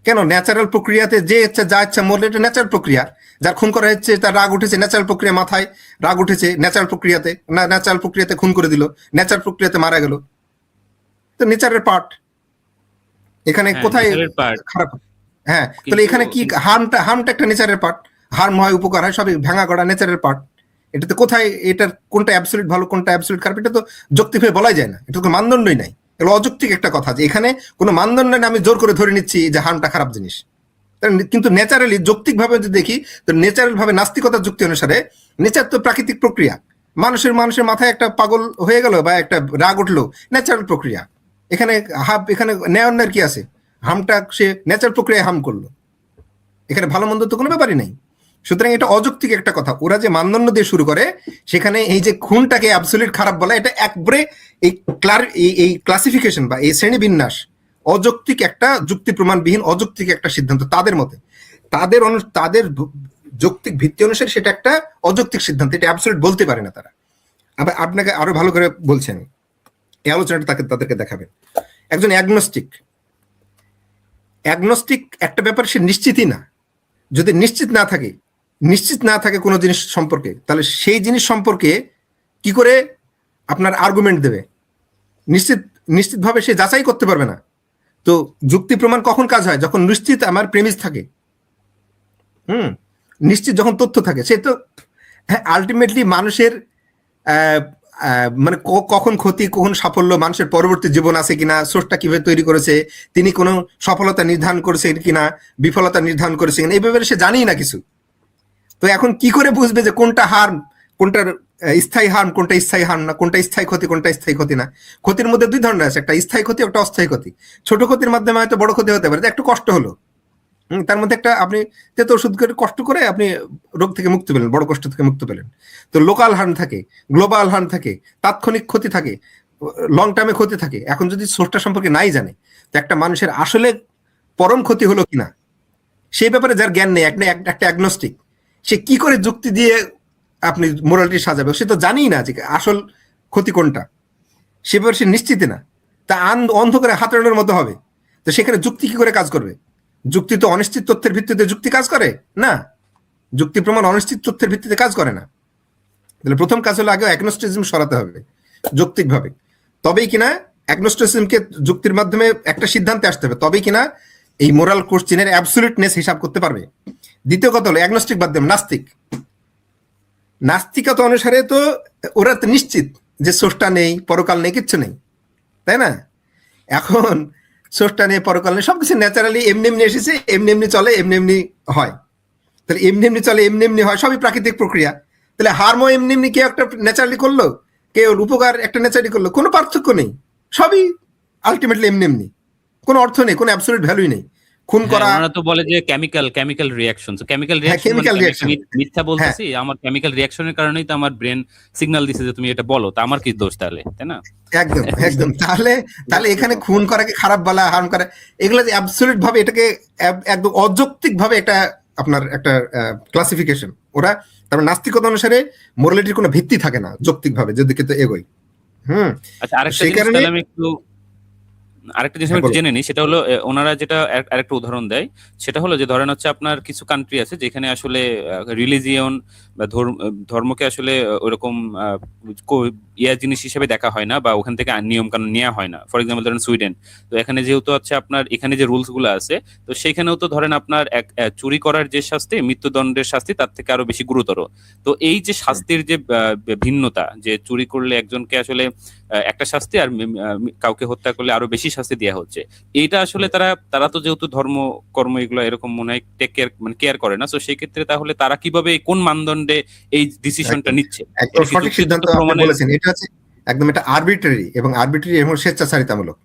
D: কেন ন্যাচারাল প্রক্রিয়াতে যে ইচ্ছা যা ইচ্ছা মরলে, এটা ন্যাচারাল প্রক্রিয়া। যার খুন করা হচ্ছে তার রাগ উঠেছে, ন্যাচারাল প্রক্রিয়া, মাথায় রাগ উঠেছে ন্যাচারাল প্রক্রিয়াতে, না ন্যাচারাল প্রক্রিয়াতে খুন করে দিল, ন্যাচারাল প্রক্রিয়াতে মারা গেল, তো নেচারের পার্ট। এখানে
C: হ্যাঁ,
D: কোথায়
C: নেচারের পার্ট।
D: খারাপ? হ্যাঁ, তাহলে
C: কিন্তু
D: এখানে কি হার্মটা একটা নেচারের পার্ট, হার্ম হয় উপকার হয় সবই ভাঙা গড়া নেচারের পার্ট। এটাতে কোথায় এটার কোনটা অ্যাবসলিউট ভালো কোনটা অ্যাবসলিউট খারাপ, এটা তো যৌক্তিকভাবে বলাই যায় না, এটা তো মানদণ্ডই নাই। এগুলো অযৌক্তিক একটা কথা যে এখানে কোনো মানদণ্ড নেই, আমি জোর করে ধরে নিচ্ছি যে হার্মটা খারাপ জিনিস। কিন্তু ন্যাচারালি যৌক্তিকভাবে যদি দেখি, তো ন্যাচারাল ভাবে নাস্তিকতার যুক্তি অনুসারে নেচার তো প্রাকৃতিক প্রক্রিয়া। মানুষের মাথায় একটা পাগল হয়ে গেল বা একটা রাগ উঠলো, ন্যাচারাল প্রক্রিয়া। এখানে এখানে ন্যায় অন্যায়ের কি আছে? হামটা সে ন্যাচারাল প্রক্রিয়ায় হাম করলো, এখানে ভালো মন্দ তো কোনো ব্যাপারই নাই। সুতরাং এটা অযৌক্তিক একটা কথা। ওরা যে মানদণ্ড দিয়ে শুরু করে, সেখানে এই যে খুনটাকে অ্যাবসলিউট খারাপ বলা, এটা একবারে এই ক্লাসিফিকেশন বা এই শ্রেণী বিন্যাস অযৌক্তিক একটা, যুক্তি প্রমাণবিহীন অযৌক্তিক একটা সিদ্ধান্ত তাদের মতে। তাদের যৌক্তিক ভিত্তি অনুসারে সেটা একটা অযৌক্তিক সিদ্ধান্ত, এটা অ্যাবসলিউট বলতে পারে না তারা। আবার আপনাকে আরো ভালো করে বলছেন, এই আলোচনাটা তাদেরকে দেখাবেন। একজন অ্যাগনস্টিক একটা ব্যাপার সে নিশ্চিতই না। যদি নিশ্চিত না থাকে কোনো জিনিস সম্পর্কে, তাহলে সেই জিনিস সম্পর্কে কি করে আপনার আর্গুমেন্ট দেবে? নিশ্চিতভাবে সে যাচাই করতে পারবে না। তো যুক্তি প্রমাণ কখন কাজ হয়? যখন নিশ্চিত আমার প্রেমিস থাকে, নিশ্চিত যখন তথ্য থাকে। সে তো আলটিমেটলি মানুষের মানে কখন ক্ষতি কখন সাফল্য, মানুষের পরবর্তী জীবন আছে কিনা, সোর্সটা কিভাবে তৈরি করেছে, তিনি কোনো সফলতা নির্ধারণ করেছে কিনা, বিফলতা নির্ধারণ করেছে কিনা, এই ব্যাপারে সে জানেই না কিছু। তো এখন কি করে বুঝবে যে কোনটা হার্ম, কোনটার স্থায়ী হার্ম, কোনটা স্থায়ী হার্ম না, কোনটা স্থায়ী ক্ষতি, কোনটা স্থায়ী ক্ষতি না? ক্ষতির মধ্যে দুই ধরনের আছে, একটা স্থায়ী ক্ষতি, একটা অস্থায়ী ক্ষতি। ছোট ক্ষতির মাধ্যমে হয়তো বড় ক্ষতি হতে পারে, একটু কষ্ট হলো, তার মধ্যে একটা আপনি তেতো ওষুধ করে কষ্ট করে আপনি রোগ থেকে মুক্তি পেলেন, বড় কষ্ট থেকে মুক্তি পেলেন। তো লোকাল হার্ম থাকে, গ্লোবাল হার্ম থাকে, তাৎক্ষণিক ক্ষতি থাকে, লং টার্মে ক্ষতি থাকে। এখন যদি স্রষ্টা সম্পর্কে নাই জানে, তো একটা মানুষের আসলে পরম ক্ষতি হলো কিনা সেই ব্যাপারে যার জ্ঞান নেই, একটা অ্যাগনস্টিক, সে কি করে যুক্তি দিয়ে আপনি মোরালিটি সাজাবে? সে তো জানেই না যে আসল ক্ষতি কোনটা, সে ব্যাপারে সে নিশ্চিত না, তা অন্ধ করে হাতড়ানোর মতো হবে। তো সেখানে যুক্তি কি করে কাজ করবে? যুক্তি তো অনিশ্চিত তথ্যের ভিত্তিতে যুক্তি কাজ করে না, যুক্তি প্রমাণ অনিশ্চিত তথ্যের ভিত্তিতে কাজ করে না। তাহলে প্রথম কাজ হলো আগে অ্যাগনোস্টিসিজম সরাতে হবে যৌক্তিকভাবে, তবেই কিনা অ্যাগনোস্টিসিজমকে যুক্তির মাধ্যমে একটা সিদ্ধান্তে আসতে হবে, তবেই কিনা এই মোরাল কোশ্চেনের অ্যাবসলিউটনেস হিসাব করতে পারবে। দ্বিতীয় কথা হলো অ্যাগনোস্টিক বাদ দেন, নাস্তিক। নাস্তিকতা অনুসারে তো ওরা তো নিশ্চিত যে স্রষ্টা নেই, পরকাল নেই, কিচ্ছু নেই, তাই না? এখন স্রষ্টা নেই, পরকাল নেই, সবকিছু ন্যাচারালি এমনি এমনি এসেছে, এমনি এমনি চলে, এমনি এমনি হয়। তাহলে এমনি এমনি চলে, এমনি এমনি হয়, সবই প্রাকৃতিক প্রক্রিয়া। তাহলে হারমো এমনি এমনি কেউ একটা ন্যাচারালি করলো, কেউ উপকার একটা ন্যাচারালি করলো, কোনো পার্থক্য নেই, সবই আলটিমেটলি এমনি এমনি, কোনো অর্থ নেই, কোনো অ্যাবসলিউট ভ্যালুই নেই। খুন করা,
C: ওনারা তো বলে যে chemical reaction, chemical reaction
D: chemical reaction।
C: মিথ্যা বলতেছি, আমার কেমিক্যাল রিঅ্যাকশনের কারণেই তো আমার ব্রেন সিগন্যাল দিছে যে তুমি এটা বলো, তা আমার কি দোষ তাহলে, তাই না?
D: একদম একদম। তাহলে এখানে খুন করাকে খারাপ বলা, হার্ম করা, এগুলো যে অ্যাবসলিউট ভাবে এটাকে একদম অযৌক্তিক ভাবে একটা আপনার একটা ক্লাসিফিকেশন ওরা। তারপর নাস্তিকতা অনুসারে মোরালিটির কোনো ভিত্তি থাকে না যৌক্তিক ভাবে, যেদিকে তো এগোই।
C: আচ্ছা, আরেকটা
D: সেই
C: জিনিস
D: কারণে
C: তাহলে আমি একটু জেনে নিই, সেটা হলো ওনারা যেটা আরেকটা উদাহরণ দেয়, সেটা হলো যে ধরেন হচ্ছে আপনার কিছু কান্ট্রি আছে যেখানে আসলে রিলিজিয়ন বা ধর্মকে আসলে ওরকম জিনিস হিসেবে দেখা হয় না, বা ওখান থেকে নিয়ম কানুন নেওয়া হয় না। ফর এক্সাম্পল ধরেন সুইডেন, তো এখানে যেহেতু হচ্ছে আপনার এখানে যে রুলস গুলো আছে, তো সেখানেও তো ধরেন আপনার চুরি করার যে শাস্তি, মৃত্যুদণ্ডের শাস্তি তার থেকে আরো বেশি গুরুতর। তো এই যে শাস্তির যে ভিন্নতা, যে চুরি করলে একজনকে আসলে একটা শাস্তি, আর কাউকে হত্যা করলে আরো বেশি শাস্তি দেওয়া হচ্ছে, এইটা আসলে তারা তো যেহেতু ধর্ম কর্ম এগুলো এরকম মনে হয় টেক কেয়ার মানে কেয়ার করে না, তো সেই ক্ষেত্রে তাহলে তারা কিভাবে কোন মানদণ্ডে এই ডিসিশনটা নিচ্ছে?
D: একদম সঠিক সিদ্ধান্ত আপনি বলেছেন। এটা হচ্ছে একদম এটা আরবিট্রারি এবং স্বেচ্ছাচারিতামূলক।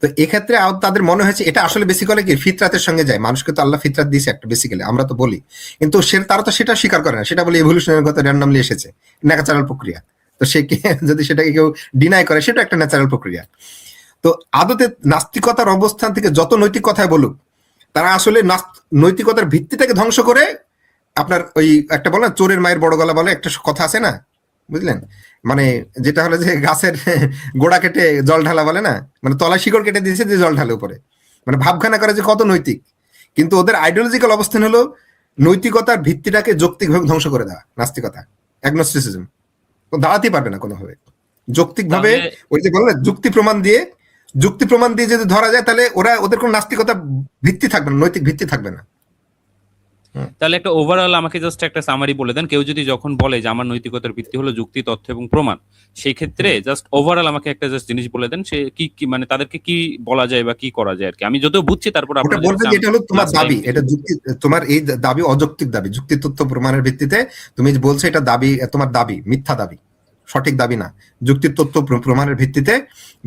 D: তো এক্ষেত্রে তাদের মনে হয়েছে এটা আসলে বেসিক্যালি কি ফিতরাতের সঙ্গে যায়, মানুষকে তো আল্লাহ ফিতরাত দিয়েছে একটা, বেসিক্যালি আমরা তো বলি, কিন্তু তারা তো সেটা স্বীকার করে না, সেটা বলে ইভলিউশনের গত র্যান্ডমলি এসেছে, ন্যাচারাল প্রক্রিয়া। তো সে যদি সেটাকে কেউ ডিনাই করে, সেটা একটা ন্যাচারাল প্রক্রিয়া। তো আদতে নাস্তিকতার অবস্থান থেকে যত নৈতিক কথায় বলুক, তারা আসলে নৈতিকতার ভিত্তিটাকে ধ্বংস করে আপনার ওই একটা বলে না, চোরের মায়ের বড় গলা বলে একটা কথা আছে না, বুঝলেন? মানে যেটা হলো যে গাছের গোড়া কেটে জল ঢালা বলে না, মানে তলা শিকড় কেটে দিয়েছে যে জল ঢালে উপরে, মানে ভাবখানা করে যে কত নৈতিক, কিন্তু ওদের আইডিওলজিক্যাল অবস্থান হলো নৈতিকতার ভিত্তিটাকে যৌক্তিকভাবে ধ্বংস করে দেওয়া। নাস্তিকতা, অ্যাগনোস্টিসিজম দাঁড়াতেই পারবে না কোনোভাবে যৌক্তিকভাবে। ওই যে বললেন যুক্তি প্রমাণ দিয়ে যদি ধরা যায়, তাহলে ওদের কোনো নাস্তিকতা ভিত্তি থাকবে না, নৈতিক ভিত্তি থাকবে না।
C: তাহলে একটা ওভারঅল আমাকে জাস্ট একটা সামারি বলে দেন, কেউ যদি যখন বলে যে আমার নৈতিকতার ভিত্তি হলো যুক্তি, তথ্য এবং প্রমাণ, সেই ক্ষেত্রে জাস্ট ওভারঅল আমাকে একটা জাস্ট জিনিস বলে দেন, সে কি মানে তাদেরকে কি বলা যায় বা কি করা যায় আর কি। আমি যদিও বুঝছি, তারপর
D: আপনারা বলবেন যে এটা হলো তোমার দাবি, এটা যুক্তি, তোমার এই দাবি অযৌক্তিক দাবি, যুক্তি তথ্য প্রমাণের ভিত্তিতে তুমি বলছো এটা দাবি, তোমার দাবি মিথ্যা দাবি, সঠিক দাবি না। যুক্তি তথ্য প্রমাণের ভিত্তিতে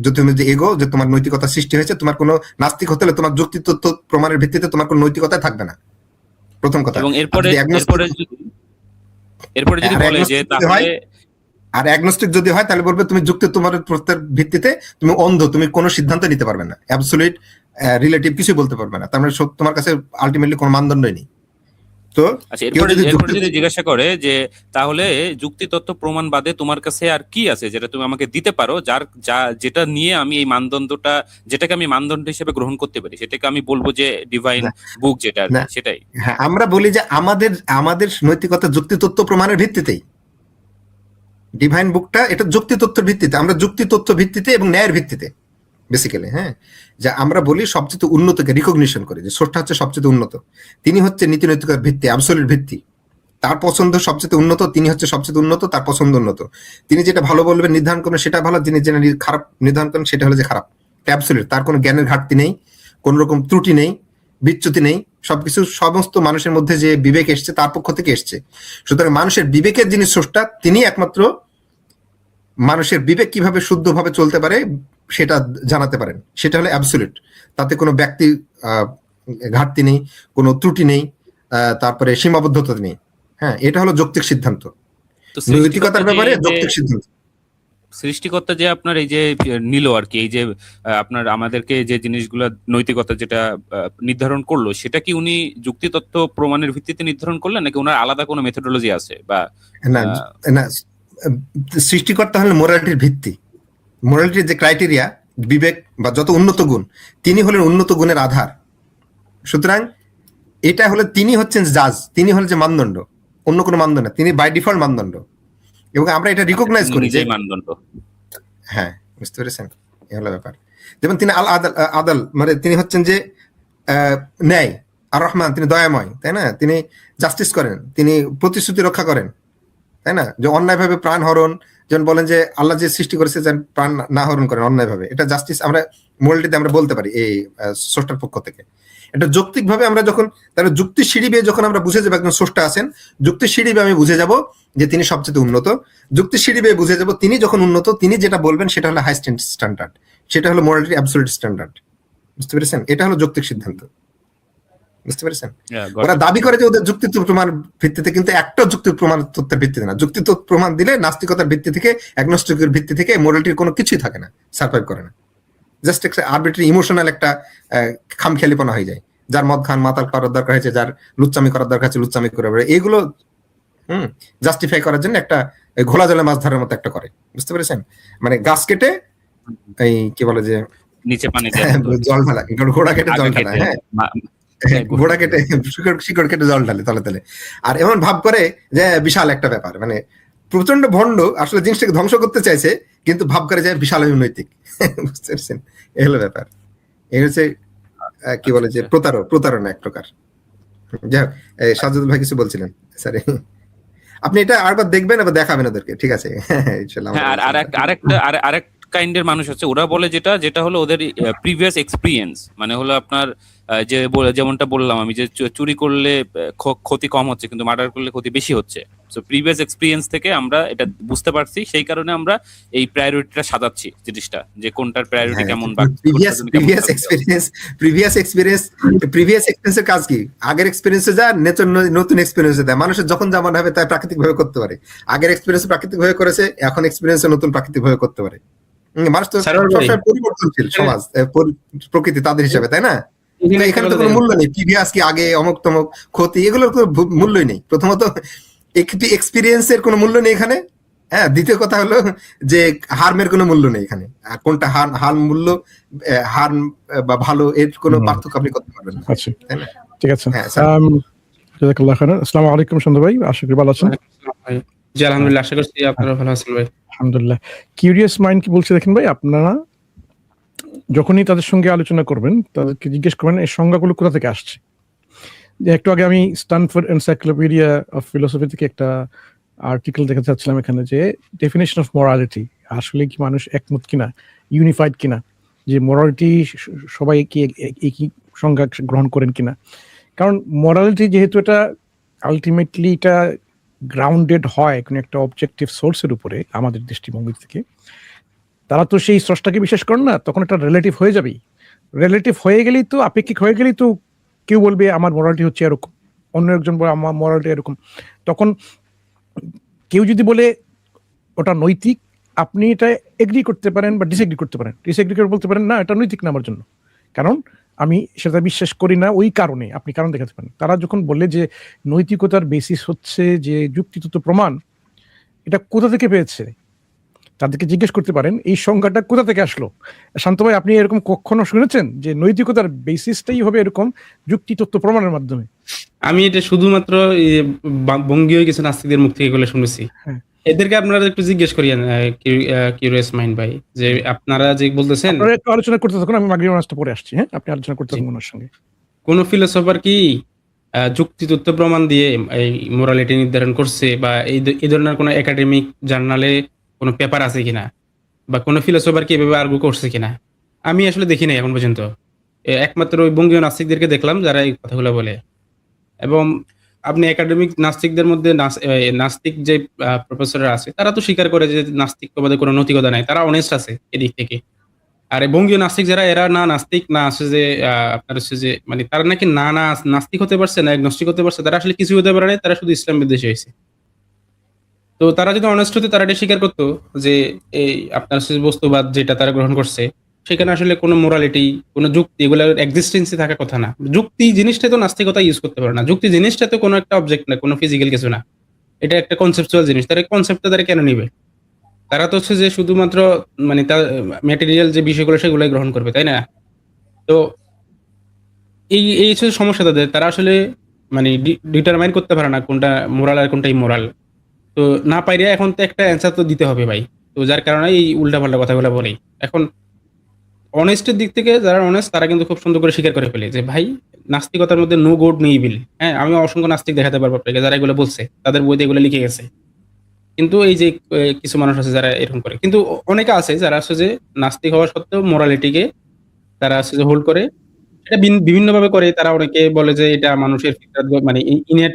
D: যদি তুমি যে এগো, যে তোমার নৈতিকতা সৃষ্টি হয়েছে, তোমার কোনো নাস্তিক হতে হলে তোমার যুক্তি তথ্য প্রমাণের ভিত্তিতে তোমার কোনো নৈতিকতা থাকবে না, প্রথম কথা।
C: এবং এরপরে যদি বলে যে তাহলে,
D: আর অ্যাগনোস্টিক যদি হয়, তাহলে বলবে তুমি যুক্তি তোমার প্রত্যেক ভিত্তিতে তুমি অন্ধ, তুমি কোনো সিদ্ধান্ত নিতে পারবে না, অ্যাবসলিউট রিলেটিভ কিছু বলতে পারবে না, তার মানে তোমার কাছে আলটিমেটলি কোনো মানদণ্ডই নেই। তো
C: আচ্ছা, এরপরে যদি জিজ্ঞাসা করে যে তাহলে যুক্তি তথ্য প্রমাণ বাদে তোমার কাছে আর কি আছে যেটা তুমি আমাকে দিতে পারো, যেটা নিয়ে আমি এই মানদণ্ডটা, যেটাকে আমি মানদণ্ড হিসেবে গ্রহণ করতে পারি, সেটাকে আমি বলবো যে ডিভাইন বুক যেটা, সেটাই।
D: হ্যাঁ, আমরা বলি যে আমাদের নৈতিকতা যুক্তি তথ্য প্রমাণের ভিত্তিতেই, ডিভাইন বুকটা এটা যুক্তি তথ্যের ভিত্তিতে, আমরা যুক্তি তথ্য ভিত্তিতে এবং ন্যায়ের ভিত্তিতে বেসিক্যালি, হ্যাঁ, যা আমরা বলি সবচেয়ে উন্নতকে রিকগনিশন করি, যে স্রষ্টা হচ্ছে সবচেয়ে উন্নত, তিনি হচ্ছে নীতি নৈতিকতার ভিত্তি, অ্যাবসলিউট ভিত্তি, তার পছন্দ সবচেয়ে উন্নত, তিনি হচ্ছে সবচেয়ে উন্নত, তার পছন্দ উন্নত, তিনি যেটা ভালো বলবেন নির্ধারণ করেন সেটা ভালো, যিনি যেটা খারাপ নির্ধারণ করেন সেটা হলো যে খারাপ, অ্যাবসলিউট, তার কোনো জ্ঞানের ঘাটতি নেই, কোন রকম ত্রুটি নেই, বিচ্যুতি নেই, সবকিছু সমস্ত মানুষের মধ্যে যে বিবেক এসছে তার পক্ষ থেকে এসছে। সুতরাং মানুষের বিবেকের যিনি স্রষ্টা, তিনি একমাত্র মানুষের বিবেক কিভাবে শুদ্ধভাবে চলতে পারে সেটা জানাতে পারেন, সেটা হলো অ্যাবসলিউট, তাতে কোনো ব্যক্তি ঘাটতি নেই, কোনো ত্রুটি নেই, তারপরে সীমাবদ্ধতা নেই। হ্যাঁ, এটা হলো যৌক্তিক সিদ্ধান্ত, নৈতিকতার ব্যাপারে যৌক্তিক সিদ্ধান্ত।
C: সৃষ্টিকর্তা যে আপনার এই যে নিল আর কি, এই যে আপনার আমাদেরকে যে জিনিসগুলো নৈতিকতা যেটা নির্ধারণ করলো, সেটা কি উনি যুক্তিতত্ত্ব প্রমাণের ভিত্তিতে নির্ধারণ করলেন, নাকি ওনার আলাদা কোনো মেথোডোলজি আছে? বা
D: না না, সৃষ্টিকর্তা হলেন মোরালিটির ভিত্তি, মোরালিটির যে ক্রাইটেরিয়া, বিবেক বা যত উন্নত গুণ, তিনি হলেন উন্নত গুণের আধার। সুতরাং এটা হলে তিনি হচ্ছেন জাজ, তিনি হলেন যে মানদণ্ড, অন্য কোনো মানদণ্ড না, তিনি বাই ডিফল্ট মানদণ্ড। এবং আমরা এটা রিকগনাইজ করি যে
C: মানদণ্ড,
D: হ্যাঁ, বুঝতে পেরেছেন, এই হলো ব্যাপার। যেমন তিনি আল আদাল, আদাল মানে তিনি হচ্ছেন যে ন্যায়, আর রহমান তিনি দয়াময়, তাই না? তিনি জাস্টিস করেন, তিনি প্রতিশ্রুতি রক্ষা করেন, তাই না? যে অন্যায়ভাবে প্রাণ হরণ, যেমন বলেন যে আল্লাহ যে সৃষ্টি করেছে যেন প্রাণ না হরণ করেন অন্যায়ভাবে, এটা জাস্টিস আমরা মোরালিটিতে আমরা বলতে পারি এই স্রষ্টার পক্ষ থেকে। এটা যৌক্তিকভাবে আমরা যখন তাহলে যুক্তি সিঁড়ি বেয়ে যখন আমরা বুঝে যাবো একজন স্রষ্টা আছেন, যুক্তি সিঁড়ি বেয়ে আমি বুঝে যাব যে তিনি সবচেয়ে উন্নত, যুক্তি সিঁড়ি বেয়ে বুঝে যাব তিনি যখন উন্নত, তিনি যেটা বলবেন সেটা হলো হাই স্ট্যান্ডার্ড, সেটা হলো মোরালিটি অ্যাবসলিউট স্ট্যান্ডার্ড। বুঝতে পেরেছেন? এটা হলো যৌক্তিক সিদ্ধান্ত। বুঝতে পেরেছেন? ওরা দাবি করে যে ওদের যুক্তিত্ব প্রমাণ ভিত্তিতে, কিন্তু একটা যুক্তি প্রমাণ তথ্যের ভিত্তিতে না। যুক্তিত্ব প্রমাণ দিলে নাস্তিকতার ভিত্তি থেকে, অ্যাগনস্টিকের ভিত্তি থেকে মোরালিটির কোনো কিছুই থাকে না, সার্ভাইভ করে না। জাস্ট একটা আরবিট্রারি ইমোশনাল একটা খামখেয়ালিপনা হয়ে যায়। যার মদ খান মাতাল করার দরকার হয়েছে, যার লুচ্চামি করার দরকার আছে লুচ্চামি করে, এগুলো জাস্টিফাই করার জন্য একটা ঘোলা জলে মাছ ধরার মতো একটা করে। বুঝতে পেরেছেন? মানে গাছ কেটে এই কি বলে যে
C: নিচে পানি
D: জল ঢালা, ঘোড়া কেটে জল ঢালা, হ্যাঁ ঘোড়া কেটে শিকড় কেটে জল ঢালে তলে তলে, আর এমন ভাব করে যে বিশাল একটা ব্যাপার, মানে প্রচন্ড ভণ্ড, আসলে জিনিসটাকে ধ্বংস করতে চাইছে কিন্তু ভাব করে যে বিশাল নৈতিক। বুঝতে পারছেন? এই হলো ব্যাপার। এই হচ্ছে কি বলে যে প্রতারণা এক প্রকার। যাই হোক, সাজ্জাদ ভাই কিছু বলছিলেন, সরি। আপনি এটা আরেকবার দেখবেন, আবার দেখাবেন ওদেরকে, ঠিক আছে?
C: আরেক কাইন্ডের মানুষ আছে, ওরা বলে যেটা হলো ওদের প্রিভিয়াস এক্সপিরিয়েন্স, মানে হলো আপনার যে যেমনটা বললাম আমি, যে চুরি করলে ক্ষতি কম হচ্ছে কিন্তু মার্ডার করলে ক্ষতি বেশি হচ্ছে। সো প্রিভিয়াস এক্সপিরিয়েন্স থেকে আমরা এটা বুঝতে পারছি, সেই কারণে আমরা এই প্রায়োরিটিটা সাজাচ্ছি জিনিসটা, যে কোনটার প্রায়োরিটি কেমন।
D: প্রিভিয়াস এক্সপিরিয়েন্সের কাজ কি? আগের এক্সপিরিয়েন্সে যা নতুন এক্সপিরিয়েন্সে দেয়। মানুষের যখন যেমন হবে তাই প্রাকৃতিক ভাবে করতে পারে। আগের এক্সপিরিয়েন্স প্রাকৃতিক ভাবে করেছে, এখন এক্সপিরিয়েন্সে নতুন প্রাকৃতিক ভাবে করতে পারে। মানুষ তো সবসময় পরিবর্তনশীল, সমাজ প্রকৃতি তাদের হিসাবে, তাই না? এখানে তো কোনো মূল্য নেই, প্রিভিয়াস কি আগে অমুক তমুক ক্ষতি, এগুলোর কোনো মূল্যই নেই। প্রথমত একটি এক্সপিরিয়েন্সের কোনো মূল্য নেই এখানে, হ্যাঁ। দ্বিতীয় কথা হলো যে হার্মের কোনো মূল্য নেই এখানে। কোনটা হার্ম মূল্য, হার্ম বা ভালো, এর কোনো পার্থক্য আপনি করতে পারবেন না।
A: আচ্ছা, ঠিক আছে। জাযাকাল্লাহু খাইরান। আসসালামু আলাইকুম সন্ধ্যা ভাই, আশা করি ভালো আছেন।
B: জি আলহামদুলিল্লাহ, আশা করছি আপনারা ভালো আছেন ভাই।
A: আলহামদুলিল্লাহ। কিউরিয়াস মাইন্ড কি বলছে দেখেন ভাই, আপনারা যখনই তাদের সঙ্গে আলোচনা করবেন তাদেরকে জিজ্ঞেস করবেন এই সংজ্ঞাগুলো কোথা থেকে আসছে। যে একটু আগে আমি স্ট্যানফোর্ড এনসাইক্লোপিডিয়া অফ ফিলোসফি থেকে একটা আর্টিকেল দেখতে চাচ্ছিলাম এখানে, যে ডেফিনেশন অফ মরালিটি, আসলে কি মানুষ একমত কিনা, ইউনিফাইড কিনা, যে মরালিটি সবাই কি একই সংজ্ঞা গ্রহণ করেন কিনা। কারণ মরালিটি যেহেতু এটা আলটিমেটলি এটা গ্রাউন্ডেড হয় কোনো একটা অবজেক্টিভ সোর্সের উপরে, আমাদের দৃষ্টিভঙ্গি থেকে, তারা তো সেই স্রষ্টাকে বিশ্বাস করেন না, তখন একটা রিলেটিভ হয়ে যাবেই। রিলেটিভ হয়ে গেলেই তো, আপেক্ষিক হয়ে গেলেই তো কেউ বলবে আমার মরালিটি হচ্ছে এরকম, অন্য একজন বলে আমার মরালিটি এরকম। তখন কেউ যদি বলে ওটা নৈতিক, আপনি এটা এগ্রি করতে পারেন বা ডিসএগ্রি করতে পারেন। ডিসএগ্রি করে বলতে পারেন না এটা নৈতিক না আমার জন্য, কারণ আমি সেটা বিশ্বাস করি না, ওই কারণে আপনি কারণ দেখাতে পারেন। তারা যখন বলে যে নৈতিকতার বেসিস হচ্ছে যে যুক্তিতত্ত্ব প্রমাণ, এটা কোথা থেকে পেয়েছে তাদেরকে জিজ্ঞেস করতে পারেন এই সংজ্ঞাটা কোথা থেকে আসলো। শান্ত ভাই, আপনি এরকম কখনো শুনেছেন যে নৈতিকতার বেসিসটাই হবে এরকম যুক্তিতত্ত্ব প্রমাণের মাধ্যমে?
B: আমি এটা শুধুমাত্র বঙ্গীয় কিছু নাস্তিকদের মুখ থেকে এগুলো শুনেছি। এদেরকে আপনারা একটু জিজ্ঞেস করিয়েন, কিউরিয়াস মাইন্ড ভাই, যে আপনারা যে বলতেছেন,
A: আপনারা একটু আলোচনা করতে থাকুন, আমি মাগরিব নামাজটা পড়ে আসছি। হ্যাঁ, আপনি আলোচনা করতে থাকুন ওনার সঙ্গে।
B: কোন ফিলোসফার কি যুক্তিতত্ত্ব প্রমাণ দিয়ে এই মোরালিটি নির্ধারণ করছে, বা এই ধরনের কোনো একাডেমিক জার্নালে কোনো পেপার আছে কিনা, বা কোনো ফিলোসফার কি এভাবে আর্গু করছে কিনা? আমি আসলে দেখি নাই এখন পর্যন্ত। একমাত্র ওই বঙ্গীয় নাস্তিকদেরকে দেখলাম যারা এই কথাগুলো বলে। এবং আপনি একাডেমিক নাস্তিকদের মধ্যে নাস্তিক যে প্রফেসররা আছে তারা তো স্বীকার করে যে নাস্তিকবাদে কোনো নৈতিকতা নাই, তারা অনেস্ট আছে এদিক থেকে। আর এই বঙ্গীয় নাস্তিক যারা, এরা না নাস্তিক না আছে যে আপনার হচ্ছে যে মানে তারা নাকি না নাস্তিক হতে পারছে না অ্যাগনস্টিক হতে পারছে, তারা আসলে কিছু হতে পারে না, তারা শুধু ইসলাম বিদ্বেষী হয়েছে। তো তারা যদি অনেস্ট হতো, তারা এটা স্বীকার করতো যে এই আপনার হচ্ছে বস্তুবাদ যেটা তারা গ্রহণ করছে, সেখানে আসলে কোনো মোরালিটি, কোনো যুক্তি, এগুলোর এক্সিস্টেন্সই থাকার কথা না। যুক্তি জিনিসটা তো নাস্তিকতা ইউজ করতে পারে না। যুক্তি জিনিসটা তো কোনো একটা অবজেক্ট না, কোনো ফিজিক্যাল কিছু না। এটা একটা কনসেপচুয়াল জিনিস। তারা কনসেপ্টটা তারা কেন নিবে? তারা তো হচ্ছে যে শুধুমাত্র মানে তার ম্যাটেরিয়াল যে বিষয়গুলো সেগুলোই গ্রহণ করবে, তাই না? তো এই হচ্ছে সমস্যা তাদের। তারা আসলে মানে ডিটারমাইন করতে পারে না কোনটা মোরাল আর কোনটা ইমোরাল। তো না পাইরে এখন তো একটা অ্যান্সার তো দিতে হবে ভাই। তো যার কারণে এই উল্টাপাল্টা কথাগুলো বলি। এখন অনেস্টের দিক থেকে যারা অনেস্ট তারা কিন্তু খুব সুন্দর করে স্বীকার করে ফেলে যে ভাই নাস্তিকতার মধ্যে নো গুড নো ইভিল। হ্যাঁ, আমি অসংখ্য নাস্তিক দেখাতে পারবো আপনাকে যারা এগুলো বলছে। তাদের বইতে এগুলো লিখে গেছে। কিন্তু এই যে কিছু মানুষ আছে যারা এরকম করে। কিন্তু অনেকে আছে যারা আছে যে নাস্তিক হওয়া সত্ত্বেও মোরালিটিকে তারা আছে যে হোল্ড করে। এটা বিভিন্নভাবে করে। তারা অনেকে বলে যে এটা মানুষের ফিতরাত মানে ইনেট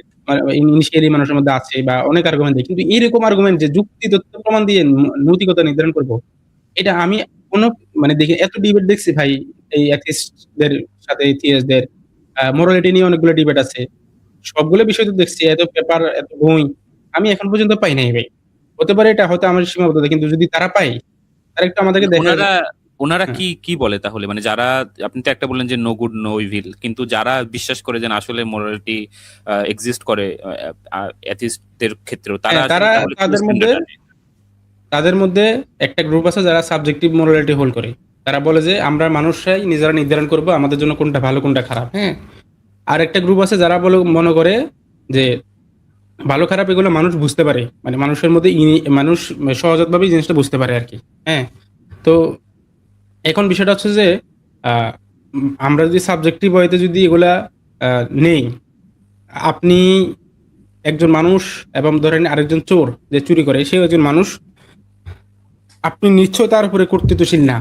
B: ইনিশিয়ালি মানুষের মধ্যে আছে বা অনেক আর্গুমেন্ট দেয়। কিন্তু এইরকম আর্গুমেন্ট যে যুক্তি তথ্য প্রমাণ দিয়ে নৈতিকতা নির্ধারণ করব, এটা আমি কোন মানে দেখি এত ডিবেট দেখছি ভাই এই অ্যাথিস্টদের সাথে এথিস্টদের মোরালিটি নিয়ে অনেকগুলো ডিবেট আছে। সবগুলো বিষয় তো দেখছি, এত পেপার, এত বই। আমি এখন পর্যন্ত পাই নাই ভাই। হতে পারে এটা হয়তো আমার সীমাবদ্ধতা। কিন্তু যদি তারা পায়, তারা একটু আমাদেরকে দেখা।
C: ওনারা ওনারা
B: হ্যাঁ।
C: কি কি বলে তাহলে, মানে যারা, আপনি তো একটা বললেন যে নো গুড নো ইভিল, কিন্তু যারা বিশ্বাস করে যে না আসলে মোরালিটি এক্সিস্ট করে অ্যাথিস্টদের ক্ষেত্রেও, তারা
B: হ্যাঁ,
C: আসলে
B: তারা
C: তাহলে কি
B: তাদের মধ্যে
C: স্ট্যান্ডার্ড আনে?
B: তাদের মধ্যে একটা গ্রুপ আছে যারা সাবজেক্টিভ মোরালিটি হোল্ড করে। তারা বলে যে আমরা মানুষরাই নিজেরা নির্ধারণ করব আমাদের জন্য কোনটা ভালো কোনটা খারাপ। হ্যাঁ। আর একটা গ্রুপ আছে যারা মনে করে যে ভালো খারাপ এগুলো মানুষ বুঝতে পারে, মানে মানুষের মধ্যে মানুষ সহজাতভাবেই জিনিসটা বুঝতে পারে আর কি। হ্যাঁ। তো এখন বিষয়টা হচ্ছে যে আহ, আমরা যদি সাবজেক্টিভ ওয়েতে যদি এগুলা নেই, আপনি একজন মানুষ এবং ধরেন আরেকজন চোর যে চুরি করে, সে একজন মানুষ, আপনি নিশ্চয় তার উপরে কর্তৃত্বশীল না,